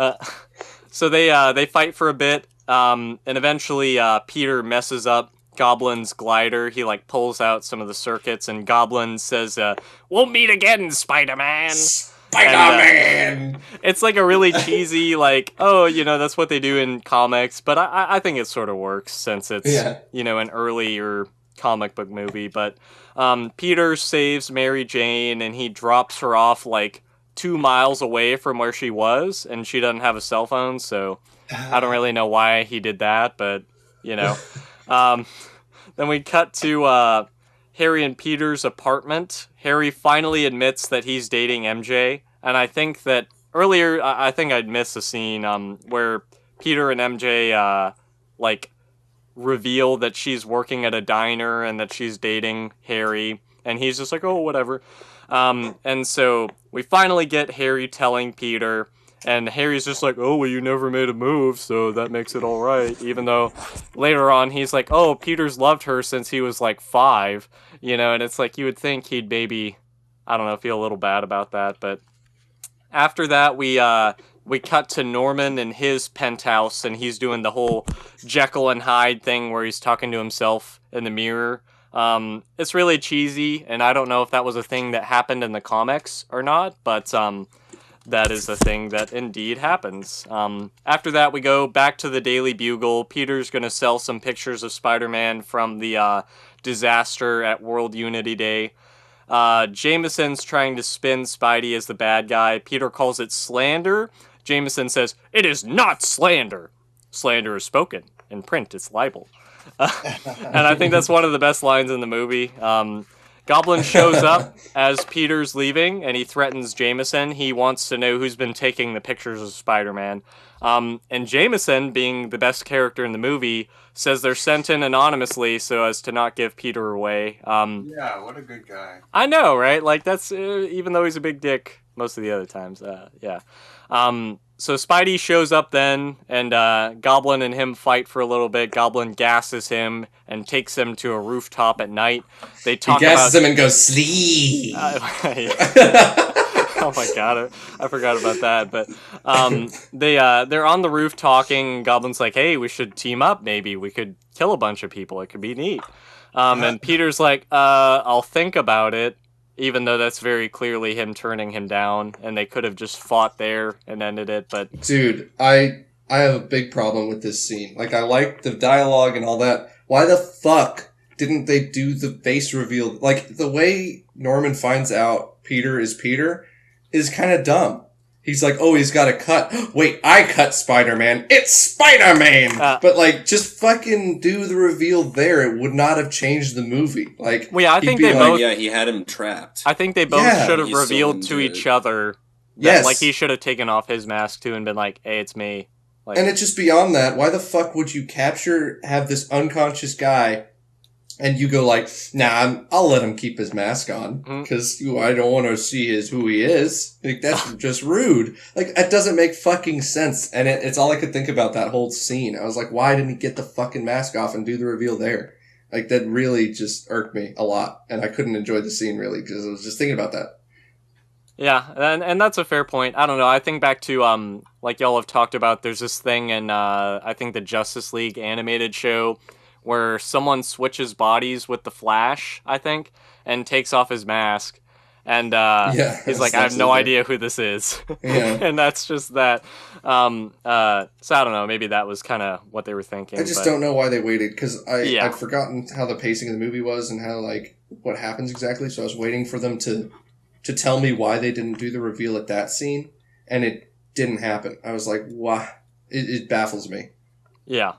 So they fight for a bit, and eventually Peter messes up Goblin's glider. He like pulls out some of the circuits, and Goblin says, "We'll meet again, Spider-Man." Spider-Man! It's like a really cheesy, like, oh, that's what they do in comics, but I think it sort of works since it's, an earlier comic book movie. But Peter saves Mary Jane, and he drops her off like 2 miles away from where she was, and she doesn't have a cell phone, so I don't really know why he did that, but, Then we cut to Harry and Peter's apartment. Harry finally admits that he's dating MJ, and I think that earlier, I think I'd missed a scene where Peter and MJ, reveal that she's working at a diner and that she's dating Harry, and he's just like, oh, whatever. And so we finally get Harry telling Peter, and Harry's just like, oh, well, you never made a move, so that makes it all right. Even though later on he's like, oh, Peter's loved her since he was like 5, and it's like you would think he'd maybe, I don't know, feel a little bad about that. But after that, we cut to Norman in his penthouse, and he's doing the whole Jekyll and Hyde thing where he's talking to himself in the mirror. It's really cheesy, and I don't know if that was a thing that happened in the comics or not, but that is a thing that indeed happens. After that, we go back to the Daily Bugle. Peter's going to sell some pictures of Spider-Man from the disaster at World Unity Day. Jameson's trying to spin Spidey as the bad guy. Peter calls it slander. Jameson says, it is not slander. Slander is spoken. In print, it's libel. And I think that's one of the best lines in the movie. Goblin shows up as Peter's leaving, and he threatens Jameson. He wants to know who's been taking the pictures of Spider-Man. And Jameson, being the best character in the movie, says they're sent in anonymously so as to not give Peter away. Yeah, what a good guy. I know, right? Like, that's, even though he's a big dick most of the other times, yeah. So Spidey shows up then, and Goblin and him fight for a little bit. Goblin gasses him and takes him to a rooftop at night. He gasses him and goes, sleep! Oh my god, I forgot about that. But they're on the roof talking. Goblin's like, hey, we should team up maybe. We could kill a bunch of people. It could be neat. And Peter's like, I'll think about it. even though that's very clearly him turning him down, and they could have just fought there and ended it. But dude, I have a big problem with this scene. Like, I like the dialogue and all that. Why the fuck didn't they do the face reveal? Like, the way Norman finds out Peter is Peter is kind of dumb. He's like, oh, he's got a cut. Wait, I cut Spider-Man. It's Spider-Man! But, like, just fucking do the reveal there. It would not have changed the movie. Like, well, yeah, I think they both... Yeah, he had him trapped. I think they both should have revealed to each other that, yes. like, he should have taken off his mask, too, and been like, hey, it's me. Like, and it's just beyond that. Why the fuck would you have this unconscious guy, and you go like, nah, I'll let him keep his mask on, because I don't want to see who he is. Like, that's just rude. Like, that doesn't make fucking sense. And it's all I could think about that whole scene. I was like, why didn't he get the fucking mask off and do the reveal there? Like, that really just irked me a lot, and I couldn't enjoy the scene, really, because I was just thinking about that. Yeah, and that's a fair point. I don't know. I think back to, like y'all have talked about, there's this thing in, I think the Justice League animated show where someone switches bodies with the Flash, I think, and takes off his mask. And he's like, I have no idea who this is. Yeah. And that's just that. So I don't know. Maybe that was kind of what they were thinking. I just don't know why they waited, because I'd forgotten how the pacing of the movie was and how, like, what happens exactly. So I was waiting for them to tell me why they didn't do the reveal at that scene, and it didn't happen. I was like, why? It baffles me. Yeah.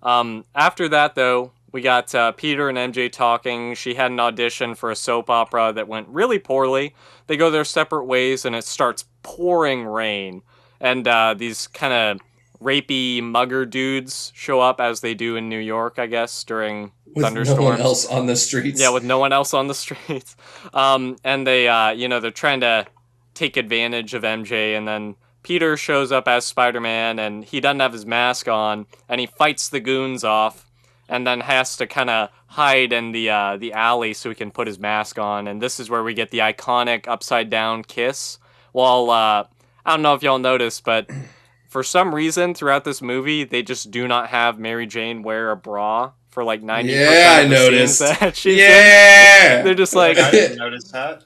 After that, though, we got Peter and MJ talking. She had an audition for a soap opera that went really poorly. They go their separate ways, and it starts pouring rain. And these kind of rapey mugger dudes show up, as they do in New York, I guess, during thunderstorms. With no one else on the streets. Yeah, with no one else on the streets. And they, they're trying to take advantage of MJ, and then Peter shows up as Spider-Man, and he doesn't have his mask on, and he fights the goons off, and then has to kind of hide in the alley so he can put his mask on. And this is where we get the iconic upside-down kiss. Well, I don't know if y'all noticed, but for some reason, throughout this movie, they just do not have Mary Jane wear a bra for like 90% of the scenes that she's in. They're just like... I didn't notice that.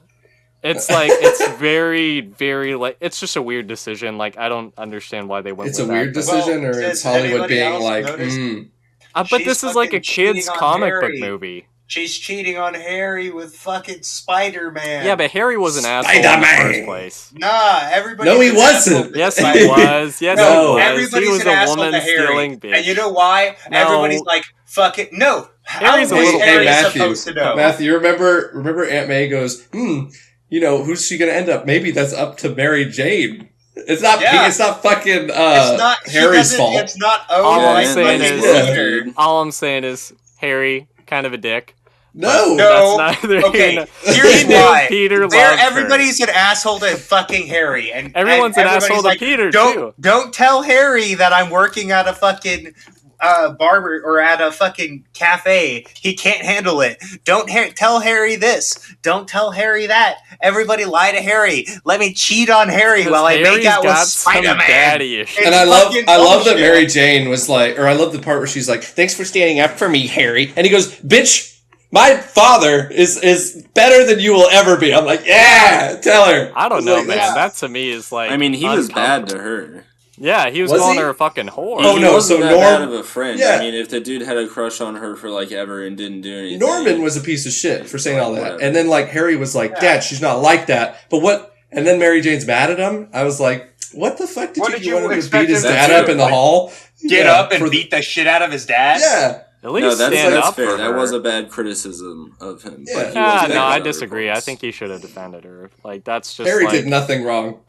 It's like, it's very, very, like, it's just a weird decision. Like, I don't understand why they went with that. It's a weird decision, or it's Hollywood being like, but this is like a kid's comic book movie. She's cheating on Harry with fucking Spider-Man. Yeah, but Harry was an asshole in the first place. Nah, everybody. No, he wasn't. Yes, he was. Yes, no, he was. Everybody's He was an a asshole woman to Harry. stealing bitch. And you know why? No. Everybody's like, fuck it. No. Harry's a little Harry Matthew, supposed to know? Matthew, remember Aunt May goes, who's she gonna end up? Maybe that's up to Mary Jane. It's not. Yeah. It's not fucking Harry's fault. It's not. All I'm saying is Harry, kind of a dick. No, that's neither. Okay, here's why. Peter everybody's an asshole to fucking Harry, and everyone's an asshole like, to Peter too. Don't tell Harry that I'm working at a fucking barber or at a fucking cafe. He can't handle it. Don't tell Harry this. Don't tell Harry that. Everybody lie to Harry. Let me cheat on Harry while I make out with Spider-Man. And I love that Mary Jane was like, or I love the part where she's like, "Thanks for standing up for me, Harry." And he goes, "Bitch, my father is better than you will ever be." I'm like, yeah, tell her. I don't know, man. Yeah. That to me is like, I mean, he was bad to her. Yeah, he was calling her a fucking whore. Oh no, so Norm bad of a friend. Yeah. I mean, if the dude had a crush on her for like ever and didn't do anything. Norman was a piece of shit for saying all that. Whatever. And then like Harry was like, "Dad, she's not like that." But what? And then Mary Jane's mad at him. I was like, "What the fuck did you want him to beat his dad up in the hall? Get up and beat the shit out of his dad?" Yeah. At least that's fair. That was a bad criticism of him. Yeah. No, I disagree. I think he should have defended her. Like, that's just Harry did nothing wrong.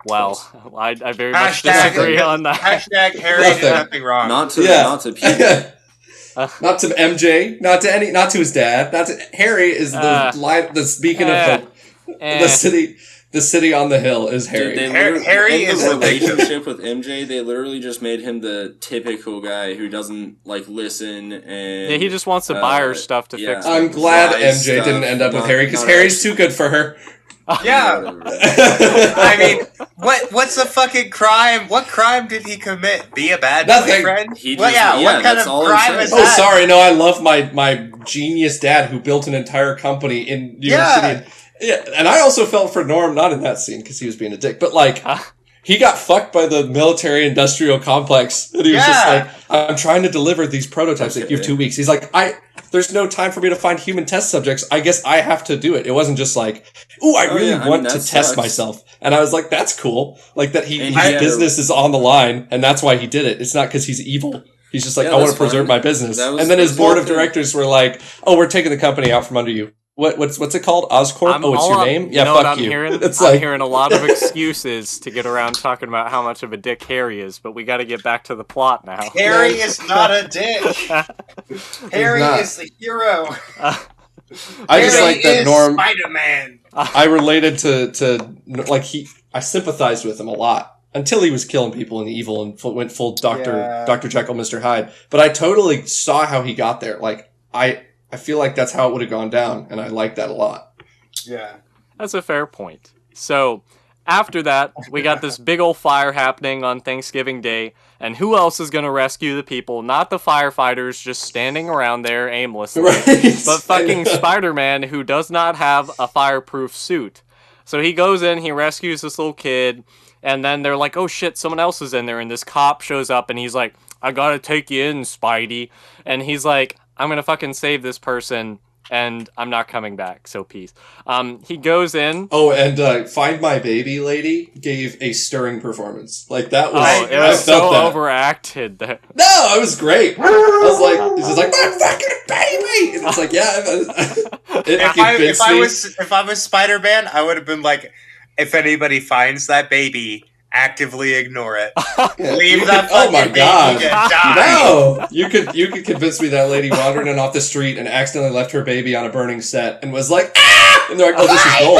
Well, I very much disagree on that. Hashtag Harry did nothing wrong. Not to Peter. Not to MJ. Not to his dad. Not to Harry is the beacon of the city. The city on the hill is Harry. Dude, Harry is the relationship with MJ. They literally just made him the typical guy who doesn't like listen and he just wants to buy her stuff to fix. I'm glad MJ didn't end up with Harry because Harry's too good for her. Yeah. I mean, what's the fucking crime? What crime did he commit? Be a bad boyfriend? What kind of crime is that? Oh, sorry, no, I love my genius dad who built an entire company in New York City. Yeah, and I also felt for Norm, not in that scene because he was being a dick, but like he got fucked by the military-industrial complex, and he was just like, "I'm trying to deliver these prototypes. Like, you have 2 weeks." He's like, "There's no time for me to find human test subjects. I guess I have to do it." It wasn't just like, "Ooh, I really want to test myself," and I was like, "That's cool." Like that his business is on the line, and that's why he did it. It's not because he's evil. He's just like, I want to preserve my business. And then his board of directors were like, "Oh, we're taking the company out from under you." What's it called? Oscorp? It's your name? Yeah, fuck you. I'm hearing a lot of excuses to get around talking about how much of a dick Harry is, but we got to get back to the plot now. Harry is not a dick. Harry is the hero. I just like that Norm. Spider-Man. I related to like I sympathized with him a lot until he was killing people and evil and went full Dr. Jekyll, Mr. Hyde. But I totally saw how he got there. Like I feel like that's how it would have gone down, and I like that a lot. Yeah. That's a fair point. So, after that, we got this big old fire happening on Thanksgiving Day, and who else is going to rescue the people? Not the firefighters just standing around there aimlessly, but fucking Spider-Man, who does not have a fireproof suit. So he goes in, he rescues this little kid, and then they're like, oh shit, someone else is in there, and this cop shows up, and he's like, I gotta take you in, Spidey. And he's like, I'm gonna fucking save this person, and I'm not coming back, so peace. He goes in. Oh, and Find My Baby Lady gave a stirring performance. Like, that was... Oh, it was so overacted. No, it was great. I was like, he's just like, my fucking baby! And it's like, if I was Spider-Man, I would have been like, if anybody finds that baby, actively ignore it. Leave that fucking baby to die. No! You could convince me that lady wandered in off the street and accidentally left her baby on a burning set and was like, ah! And they're like, oh, this is gold.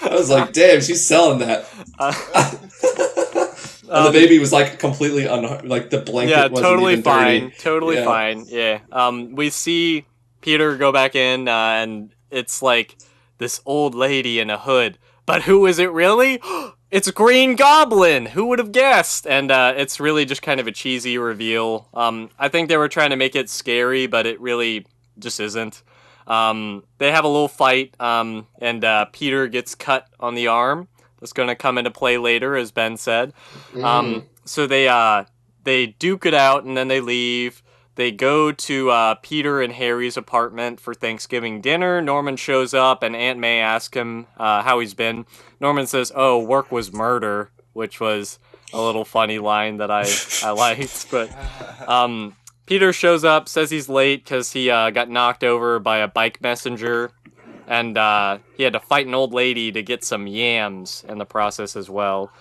I was like, damn, she's selling that. And the baby was like completely like the blanket wasn't totally even fine. dirty. Totally fine. Yeah. We see Peter go back in and it's like this old lady in a hood. But who is it really? It's Green Goblin! Who would have guessed? And it's really just kind of a cheesy reveal. I think they were trying to make it scary, but it really just isn't. They have a little fight, and Peter gets cut on the arm. That's going to come into play later, as Ben said. So they duke it out, and then they leave. They go to Peter and Harry's apartment for Thanksgiving dinner. Norman shows up, and Aunt May asks him how he's been. Norman says, oh, work was murder, which was a little funny line that I liked. But Peter shows up, says he's late because he got knocked over by a bike messenger, and he had to fight an old lady to get some yams in the process as well.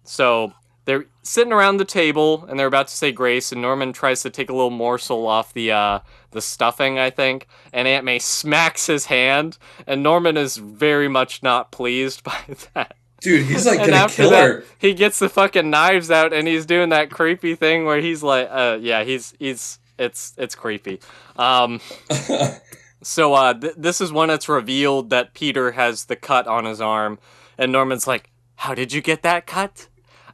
So... they're sitting around the table, and they're about to say grace, and Norman tries to take a little morsel off the stuffing, I think, and Aunt May smacks his hand, and Norman is very much not pleased by that. Dude, he's like gonna kill her. He gets the fucking knives out, and he's doing that creepy thing where he's like, it's creepy. So this is when it's revealed that Peter has the cut on his arm, and Norman's like, how did you get that cut?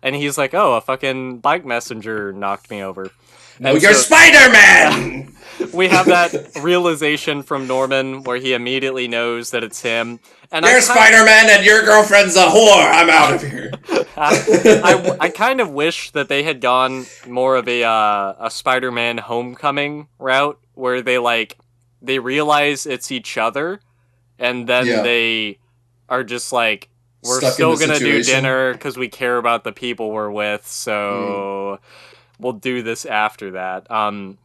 And he's like, oh, a fucking bike messenger knocked me over. No, you're Spider-Man! We have that realization from Norman where he immediately knows that it's him. And you're Spider-Man and your girlfriend's a whore! I'm out of here. I kind of wish that they had gone more of a Spider-Man Homecoming route where they realize it's each other and then they are just like, we're still going to do dinner because we care about the people we're with, so we'll do this after that.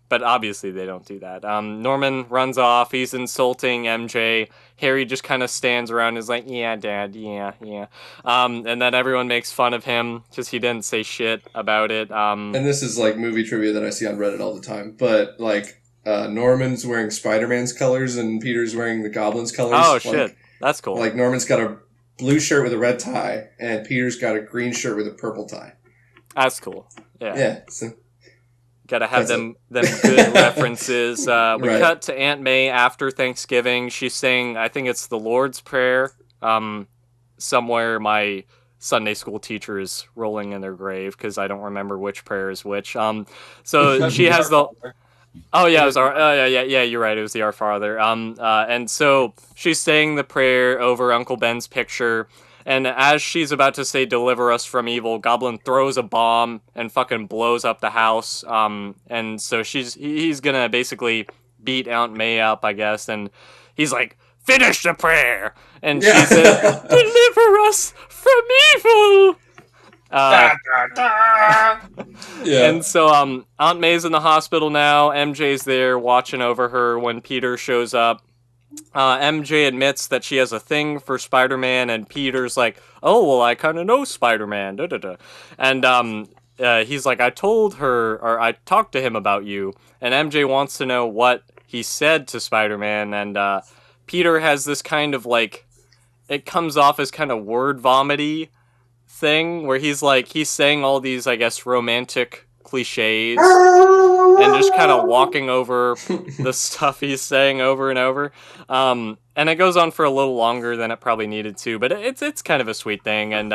But obviously they don't do that. Norman runs off. He's insulting MJ. Harry just kind of stands around and is like, yeah, Dad, yeah. And then everyone makes fun of him because he didn't say shit about it. And this is like movie trivia that I see on Reddit all the time. But like Norman's wearing Spider-Man's colors and Peter's wearing the Goblin's colors. Oh, shit. That's cool. Like Norman's got a blue shirt with a red tie, and Peter's got a green shirt with a purple tie. That's cool. Yeah. Yeah. So Gotta have them good references. We Right. cut to Aunt May after Thanksgiving. She's saying, I think it's the Lord's Prayer. Somewhere my Sunday school teacher is rolling in their grave because I don't remember which prayer is which. So she has the. Oh yeah, it was our. Yeah. You're right. It was the Our Father. And so she's saying the prayer over Uncle Ben's picture. And as she's about to say, "Deliver us from evil," Goblin throws a bomb and fucking blows up the house. And so he's gonna basically beat Aunt May up, I guess. And he's like, "Finish the prayer," and she says, "Deliver us from evil." And so Aunt May's in the hospital now. MJ's there watching over her when Peter shows up. MJ admits that she has a thing for Spider-Man, and Peter's like, "Oh, well, I kind of know Spider-Man." And he's like, "I told her, or I talked to him about you." And MJ wants to know what he said to Spider-Man, and Peter has this kind of like, it comes off as kind of word vomity thing where he's saying all these, I guess, romantic cliches and just kind of walking over the stuff he's saying over and over. And it goes on for a little longer than it probably needed to, but it's kind of a sweet thing. And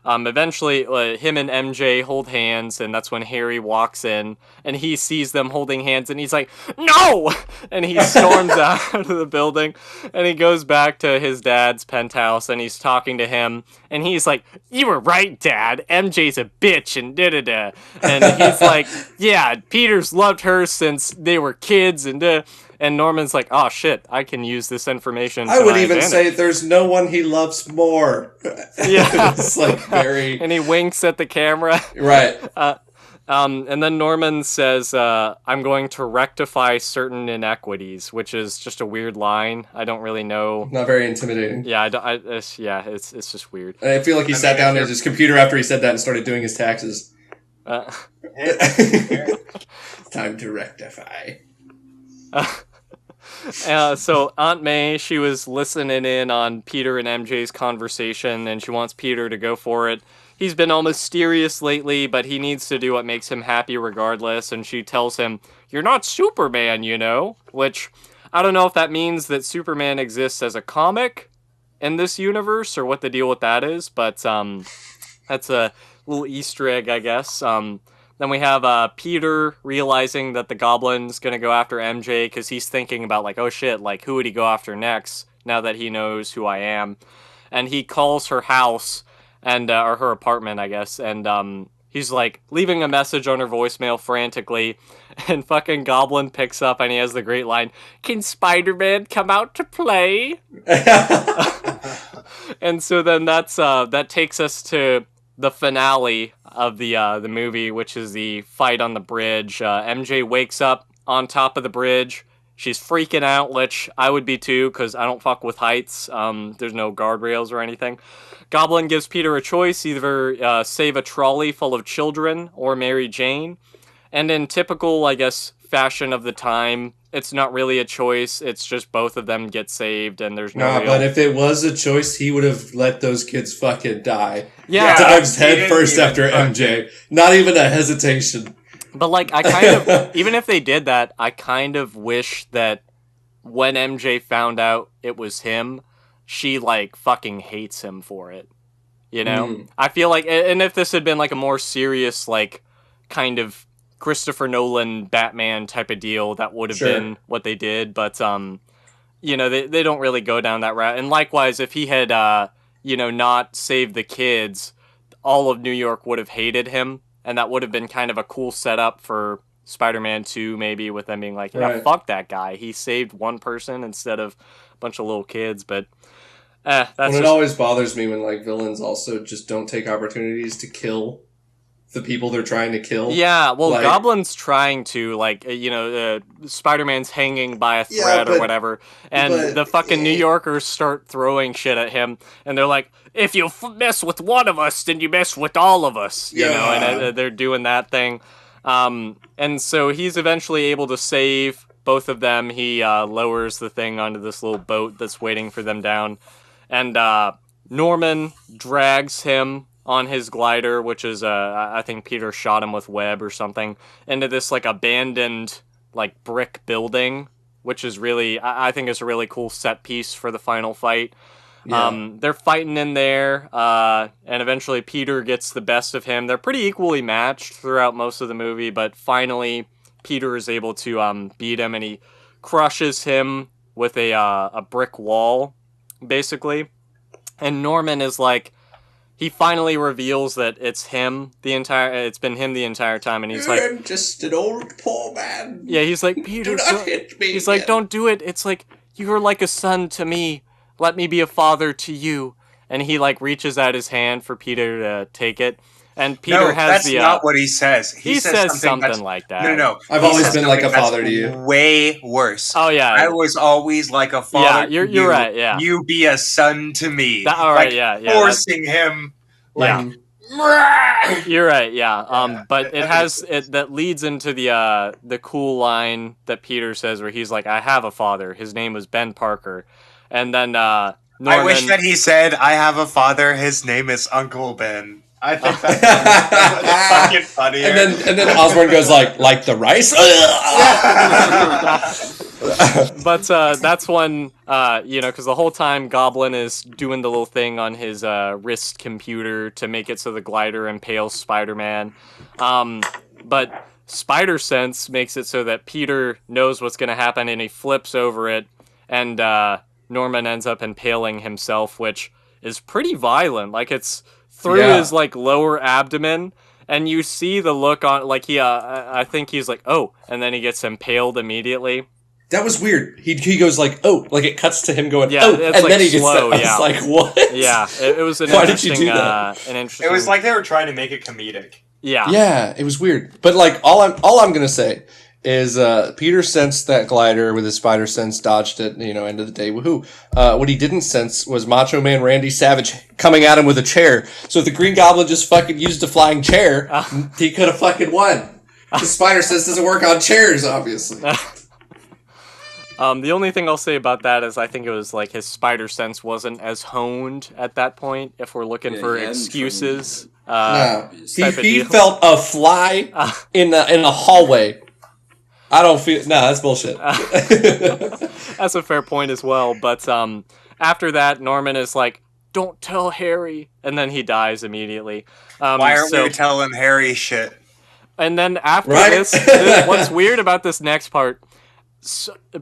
eventually him and MJ hold hands, and that's when Harry walks in and he sees them holding hands and he's like, "No!" And he storms out of the building and he goes back to his dad's penthouse and he's talking to him and he's like, "You were right, Dad. MJ's a bitch and da-da-da." And he's like, "Yeah, Peter's loved her since they were kids and da." And Norman's like, "Oh shit, I can use this information to I would my even advantage." say there's no one he loves more. Yeah. It's like very... And he winks at the camera. Right. And then Norman says, "I'm going to rectify certain inequities," which is just a weird line. I don't really know. Not very intimidating. Yeah, it's just weird. I feel like he sat down at his computer after he said that and started doing his taxes. Time to rectify. So Aunt May, she was listening in on Peter and MJ's conversation, and she wants Peter to go for it. He's been all mysterious lately, but he needs to do what makes him happy regardless, and she tells him, "You're not Superman, you know," which I don't know if that means that Superman exists as a comic in this universe, or what the deal with that is, but that's a little Easter egg, I guess. Then we have Peter realizing that the Goblin's going to go after MJ because he's thinking about, like, oh shit, like, who would he go after next now that he knows who I am? And he calls her house, and or her apartment, I guess, and he's, like, leaving a message on her voicemail frantically, and fucking Goblin picks up and he has the great line, "Can Spider-Man come out to play?" And so then that takes us to the finale of the movie, which is the fight on the bridge. MJ wakes up on top of the bridge. She's freaking out, which I would be too, because I don't fuck with heights. There's no guardrails or anything. Goblin gives Peter a choice, either save a trolley full of children or Mary Jane. And in typical, I guess, fashion of the time, it's not really a choice. It's just both of them get saved, and there's no real... But if it was a choice, he would have let those kids fucking die. Yeah. Dives head first after MJ. Not even a hesitation. But, like, I kind of... even if they did that, I kind of wish that when MJ found out it was him, she, like, fucking hates him for it. You know? I feel like... And if this had been, like, a more serious, like, kind of Christopher Nolan Batman type of deal, that would have been what they did, but you know, they don't really go down that route. And likewise, if he had you know, not saved the kids, all of New York would have hated him, and that would have been kind of a cool setup for Spider-Man 2, maybe, with them being like, yeah, fuck that guy, he saved one person instead of a bunch of little kids. But it always bothers me when, like, villains also just don't take opportunities to kill the people they're trying to kill. Yeah, well, like, Goblin's trying to, like, you know, Spider-Man's hanging by a thread or whatever, and the fucking New Yorkers start throwing shit at him, and they're like, "If you mess with one of us, then you mess with all of us," you know, and they're doing that thing. And so he's eventually able to save both of them. He lowers the thing onto this little boat that's waiting for them down, and Norman drags him on his glider, which is I think Peter shot him with web or something, into this like abandoned like brick building, which is really I think is a really cool set piece for the final fight. Yeah. They're fighting in there, and eventually Peter gets the best of him. They're pretty equally matched throughout most of the movie, but finally Peter is able to beat him, and he crushes him with a brick wall, basically. And Norman is like, he finally reveals that it's been him the entire time, and he's like, I'm just an old poor man. Yeah, he's like, Peter, do not hit me. He's like, don't do it. It's like, you're like a son to me. Let me be a father to you. And he like reaches out his hand for Peter to take it. And Peter has that's not what he says. He says something like that. No. I've always been like a father to you. Way worse. Oh yeah. I was always like a father. Yeah, you're right. Yeah. You be a son to me. All right. Yeah. Forcing him. Like, yeah. You're right. Yeah. But that leads into the cool line that Peter says where he's like, I have a father. His name was Ben Parker. And then Norman, I wish that he said, I have a father. His name is Uncle Ben. I think that's fucking funnier. And then Osborn goes like the rice. But that's when because the whole time Goblin is doing the little thing on his wrist computer to make it so the glider impales Spider-Man. But Spider Sense makes it so that Peter knows what's going to happen, and he flips over it, and Norman ends up impaling himself, which is pretty violent. Like, it's through his like lower abdomen, and you see the look on like I think he's like, oh, and then he gets impaled immediately. That was weird. He goes like, oh, like it cuts to him going, yeah, oh, it's and like then he gets slow, I was like, what? Yeah, it was an Why interesting, did you do that? An interesting. It was like they were trying to make it comedic. Yeah. Yeah, it was weird. But like all I'm gonna say is Peter sensed that glider with his spider sense, dodged it, end of the day, woohoo. What he didn't sense was Macho Man Randy Savage coming at him with a chair. So if the Green Goblin just fucking used a flying chair, he could have fucking won. Because spider sense doesn't work on chairs, obviously. The only thing I'll say about that is I think it was like his spider sense wasn't as honed at that point, if we're looking for excuses. No. He felt a fly in a hallway. I don't feel... No, that's bullshit. That's a fair point as well. But after that, Norman is like, don't tell Harry. And then he dies immediately. Why aren't we telling Harry shit? And then after this, what's weird about this next part,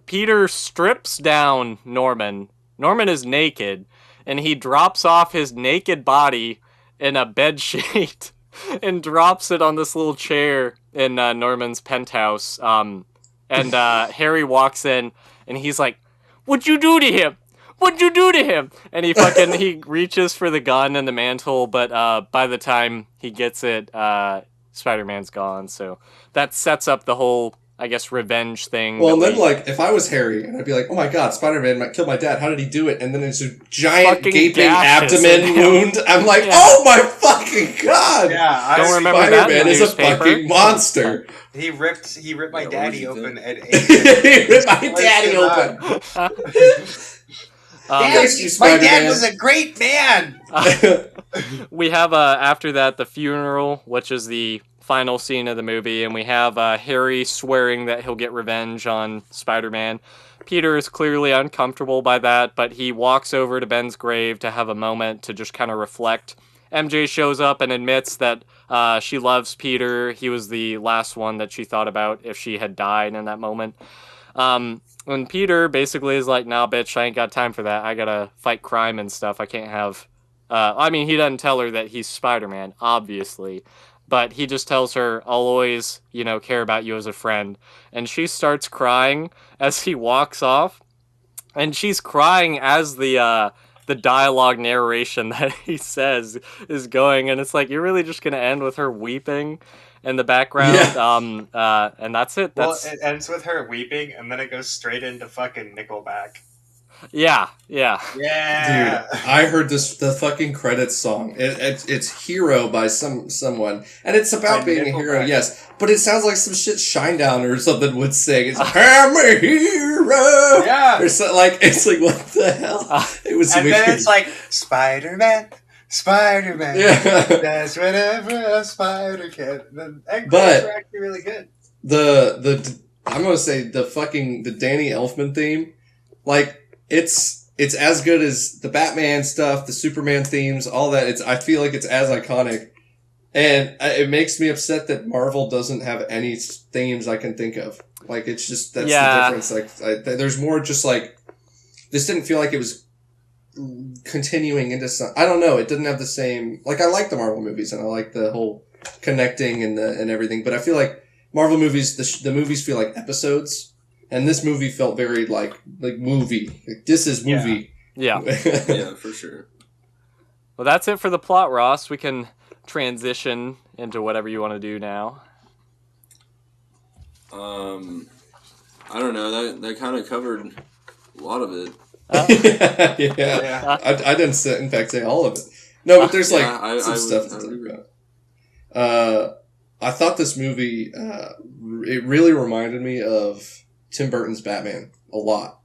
Peter strips down Norman. Norman is naked, and he drops off his naked body in a bed sheet and drops it on this little chair in Norman's penthouse. And Harry walks in, and he's like, "What'd you do to him? What'd you do to him?" And he reaches for the gun in the mantle, but by the time he gets it, Spider-Man's gone. So that sets up the whole, I guess, revenge thing. Well, and then, like, if I was Harry, and I'd be like, oh my god, Spider-Man might kill my dad, how did he do it? And then it's a giant gaping abdomen wound. I'm like, oh my fucking god! Yeah, I don't remember that. Spider-Man is a fucking monster. He ripped my daddy open at 8. He ripped my daddy open. My dad was a great man! We have, after that, the funeral, which is the final scene of the movie, and we have Harry swearing that he'll get revenge on Spider-Man. Peter is clearly uncomfortable by that, but he walks over to Ben's grave to have a moment to just kind of reflect. MJ shows up and admits that she loves Peter. He was the last one that she thought about if she had died in that moment. And Peter basically is like, nah, bitch, I ain't got time for that. I gotta fight crime and stuff. I can't have... he doesn't tell her that he's Spider-Man, obviously. But he just tells her, I'll always, care about you as a friend. And she starts crying as he walks off. And she's crying as the dialogue narration that he says is going. And it's like, you're really just going to end with her weeping in the background? Yeah. And that's it. Well, it ends with her weeping, and then it goes straight into fucking Nickelback. Yeah. Dude, I heard the fucking credits song. It's Hero by someone, and it's about being a hero, yes, but it sounds like some shit Shinedown or something would sing. It's I'm a hero. Yeah. Or so, like, it's like, what the hell? It was and weird. then it's like Spider-Man. Spider-Man. Yeah. That's whatever a spider can. The egg But are actually really good. I'm gonna say the Danny Elfman theme, like it's as good as the Batman stuff, the Superman themes, all that. I feel like it's as iconic, and it makes me upset that Marvel doesn't have any themes I can think of. Like it's just that's the difference. Like there's more just like this didn't feel like it was continuing into some. I don't know. It didn't have the same. Like I like the Marvel movies and I like the whole connecting and everything, but I feel like Marvel movies, the movies feel like episodes, and this movie felt very like movie. Like, this is movie. Yeah. Yeah, for sure. Well, that's it for the plot, Ross. We can transition into whatever you want to do now. I don't know. That kind of covered a lot of it. Yeah. I didn't say, in fact, say all of it. No, but there's like some stuff to talk about. I thought this movie, it really reminded me of Tim Burton's Batman a lot.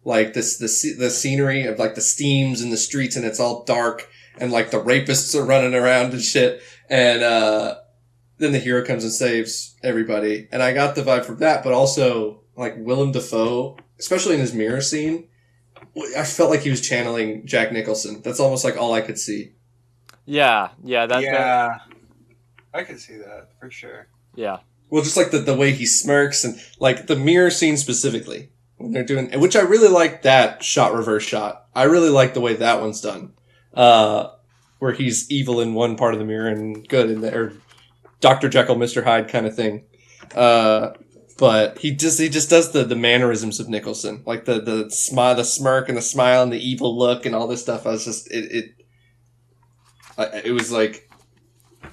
Like the scenery of like the steams in the streets and it's all dark and like the rapists are running around and shit. And, then the hero comes and saves everybody. And I got the vibe from that, but also like Willem Dafoe, especially in his mirror scene, I felt like he was channeling Jack Nicholson. That's almost like all I could see. Yeah. I can see that for sure. Yeah. Well, just like the way he smirks and like the mirror scene specifically when they're doing, which I really like that reverse shot. I really like the way that one's done, where he's evil in one part of the mirror and good in the, or Dr. Jekyll, Mr. Hyde kind of thing. But he just does the mannerisms of Nicholson, like the smile, the smirk, and the smile, and the evil look, and all this stuff. I was just it was like.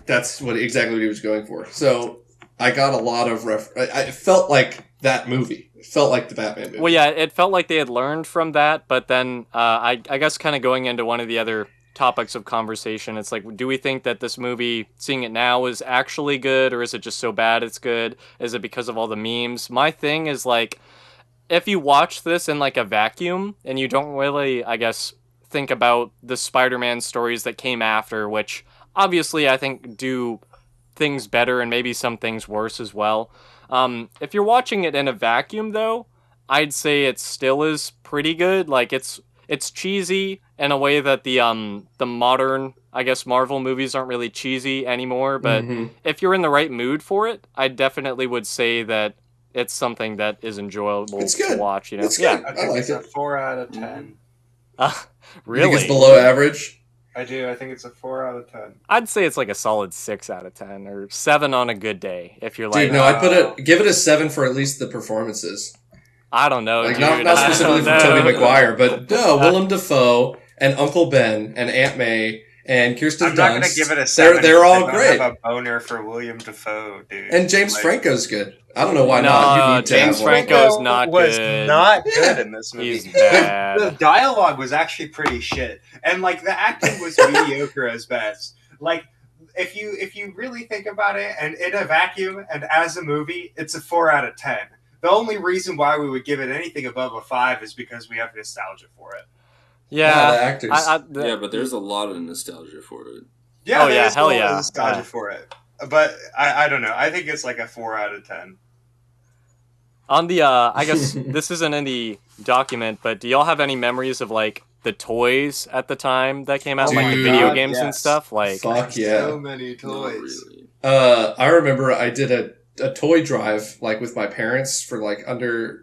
That's exactly what he was going for. So I got a lot of it felt like that movie. It felt like the Batman movie. Well, yeah, it felt like they had learned from that, but then I guess kind of going into one of the other topics of conversation, it's like, do we think that this movie, seeing it now, is actually good, or is it just so bad it's good? Is it because of all the memes? My thing is like, if you watch this in like a vacuum and you don't really, I guess, think about the Spider-Man stories that came after, which obviously I think do things better and maybe some things worse as well. If you're watching it in a vacuum, though, I'd say it still is pretty good. Like it's cheesy in a way that the modern, I guess, Marvel movies aren't really cheesy anymore. But if you're in the right mood for it, I definitely would say that it's something that is enjoyable to watch. You know, it's good. I think it's a 4 out of 10. Really? You think it's below average? I do. I think it's a 4 out of 10. I'd say it's like a solid 6 out of 10 or 7 on a good day. If you're like, dude, no, I'd give it a 7 for at least the performances. I don't know, like dude. not specifically from Tobey Maguire, but no, Willem Dafoe and Uncle Ben and Aunt May and Kirsten Dunst. I'm not going to give it a 7. They're all great. I have a boner for William Dafoe, dude. And James Franco's good. I don't know why not. You need James Franco's not was good. Not good in this movie. He's bad. The dialogue was actually pretty shit, and like the acting was mediocre as best. Like if you really think about it, and in a vacuum and as a movie, it's a 4 out of 10. The only reason why we would give it anything above a 5 is because we have nostalgia for it. Yeah, the actors. Yeah, but there's a lot of nostalgia for it. Yeah, there's hell yeah, nostalgia for it. But I don't know. I think it's like a 4 out of 10. On the, I guess this isn't in the document, but do y'all have any memories of like the toys at the time that came out, Dude, like the video games and stuff? Like, fuck yeah, so many toys. Really. I remember I did a toy drive like with my parents for like under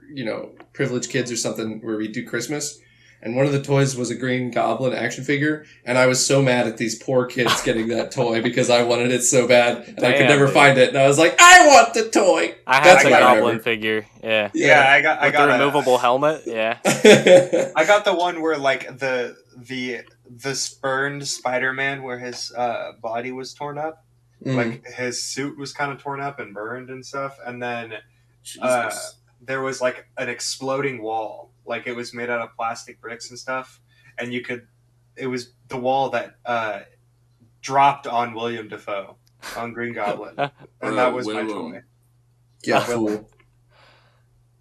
privileged kids or something where we do Christmas. And one of the toys was a Green Goblin action figure, and I was so mad at these poor kids getting that toy because I wanted it so bad, and I could never find it. And I was like, I want the toy. I had a Goblin figure. Yeah. I got the removable helmet. Yeah. I got the one where like the spurned Spider-Man, where his body was torn up, like his suit was kind of torn up and burned and stuff, and then there was like an exploding wall. Like it was made out of plastic bricks and stuff, and it was the wall that dropped on William Dafoe, on Green Goblin, and that was my toy. Yeah, fool.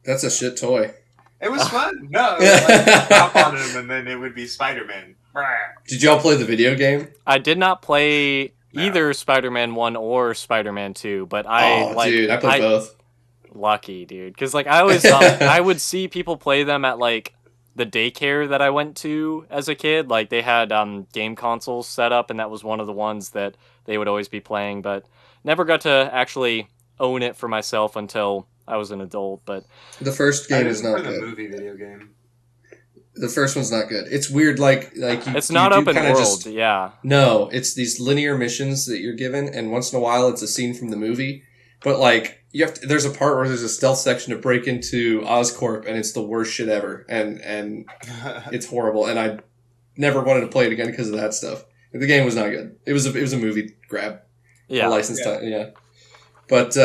That's a shit toy. It was fun. No, it was like drop on him and then it would be Spider-Man. Did y'all play the video game? I did not play either Spider-Man 1 or Spider-Man 2, but I dude, I played both. Lucky, dude, because like I always I would see people play them at like the daycare that I went to as a kid. Like they had game consoles set up, and that was one of the ones that they would always be playing, but never got to actually own it for myself until I was an adult. But the first game is not good. The movie video game. The first one's not good. It's weird, like it's not open world. Yeah, no, it's these linear missions that you're given, and once in a while it's a scene from the movie. But like you have to, there's a part where there's a stealth section to break into Oscorp, and it's the worst shit ever, and it's horrible. And I never wanted to play it again because of that stuff. The game was not good. It was a movie grab. Yeah, license time. Yeah, but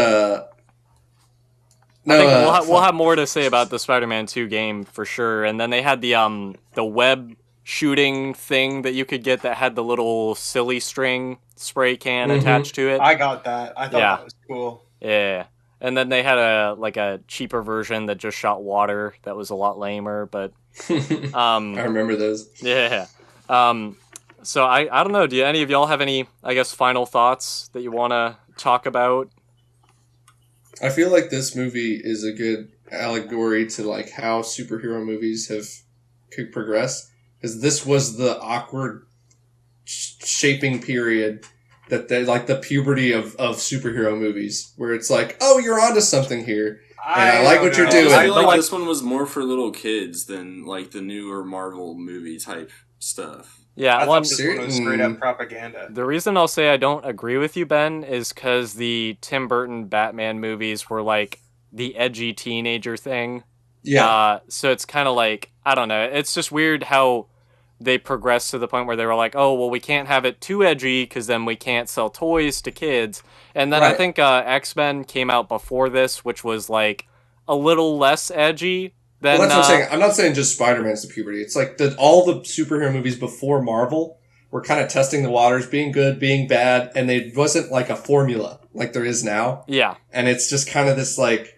no, I think we'll have more to say about the Spider-Man 2 game for sure. And then they had the web shooting thing that you could get that had the little silly string spray can attached to it. I got that. I thought that was cool. Yeah. And then they had a cheaper version that just shot water that was a lot lamer, but I remember those. Yeah. So I don't know, do any of y'all have any, I guess, final thoughts that you want to talk about? I feel like this movie is a good allegory to like how superhero movies could progress, because this was the awkward shaping period that they like the puberty of superhero movies, where it's like, oh, you're onto something here, and I like what you're doing. I feel like this one was more for little kids than like the newer Marvel movie type stuff. Yeah, I thought this one was straight up propaganda. The reason I'll say I don't agree with you, Ben, is because the Tim Burton Batman movies were like the edgy teenager thing. Yeah. So it's kind of like, I don't know. It's just weird how they progressed to the point where they were like, oh, well, we can't have it too edgy because then we can't sell toys to kids. And then I think X-Men came out before this, which was like a little less edgy. Then, well, that's what I'm saying. I'm not saying just Spider-Man's the puberty. It's like all the superhero movies before Marvel were kind of testing the waters, being good, being bad, and it wasn't like a formula like there is now. Yeah. And it's just kind of this like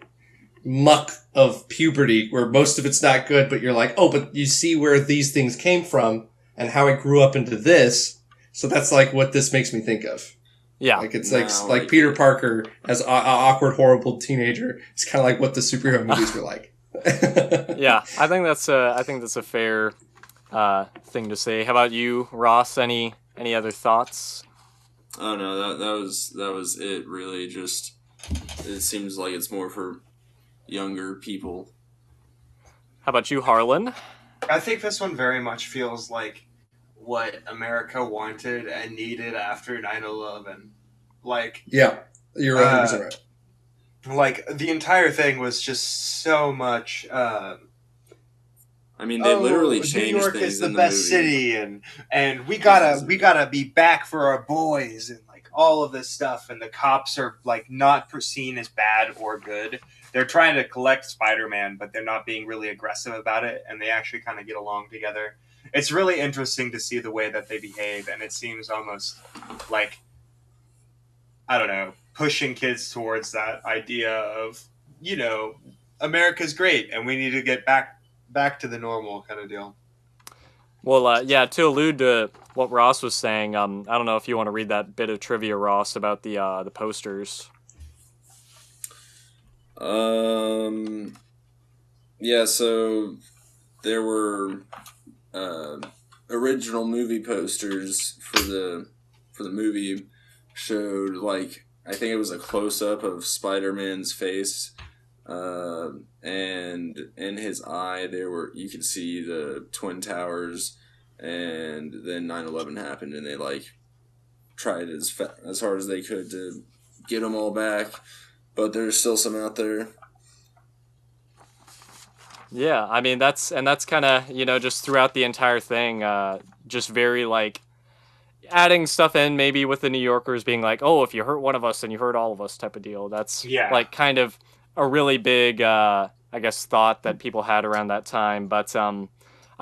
muck of puberty where most of it's not good, but you're like, oh, but you see where these things came from and how it grew up into this. So that's like what this makes me think of. Yeah. Like it's like Peter Parker as an awkward, horrible teenager. It's kind of like what the superhero movies were like. Yeah, I think that's a fair thing to say. How about you, Ross? Any other thoughts? Oh no, that was it. Really, just it seems like it's more for younger people. How about you, Harlan? I think this one very much feels like what America wanted and needed after 9/11. Like, yeah, you're 100% right. Like, the entire thing was just so much. I mean, they literally changed New York things is the in the best movie. city, and we gotta be back for our boys, and like all of this stuff. And the cops are like not seen as bad or good. They're trying to collect Spider-Man, but they're not being really aggressive about it, and they actually kind of get along together. It's really interesting to see the way that they behave, and it seems almost like, I don't know, pushing kids towards that idea of, you know, America's great and we need to get back to the normal kind of deal. Well, yeah, to allude to what Ross was saying, I don't know if you want to read that bit of trivia, Ross, about the posters. Yeah, so there were original movie posters for the movie showed like, I think it was a close-up of Spider-Man's face, and in his eye you could see the Twin Towers, and then 9/11 happened, and they like tried as hard as they could to get them all back, but there's still some out there. Yeah, I mean that's kind of, you know, just throughout the entire thing, just very like adding stuff in, maybe with the New Yorkers being like, oh, if you hurt one of us, then you hurt all of us type of deal. That's like kind of a really big, I guess, thought that people had around that time. But I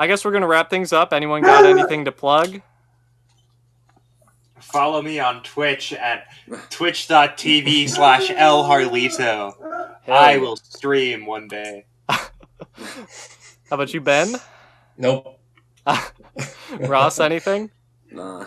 guess we're going to wrap things up. Anyone got anything to plug? Follow me on Twitch at twitch.tv/lharlito. I will stream one day. How about you, Ben? Nope. Ross, anything? Nah.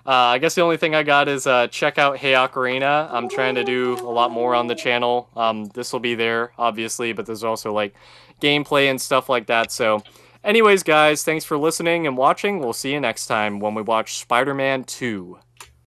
I guess the only thing I got is check out Hey Ocarina. I'm trying to do a lot more on the channel. This will be there, obviously, but there's also like gameplay and stuff like that. So anyways, guys, thanks for listening and watching. We'll see you next time when we watch Spider-Man 2.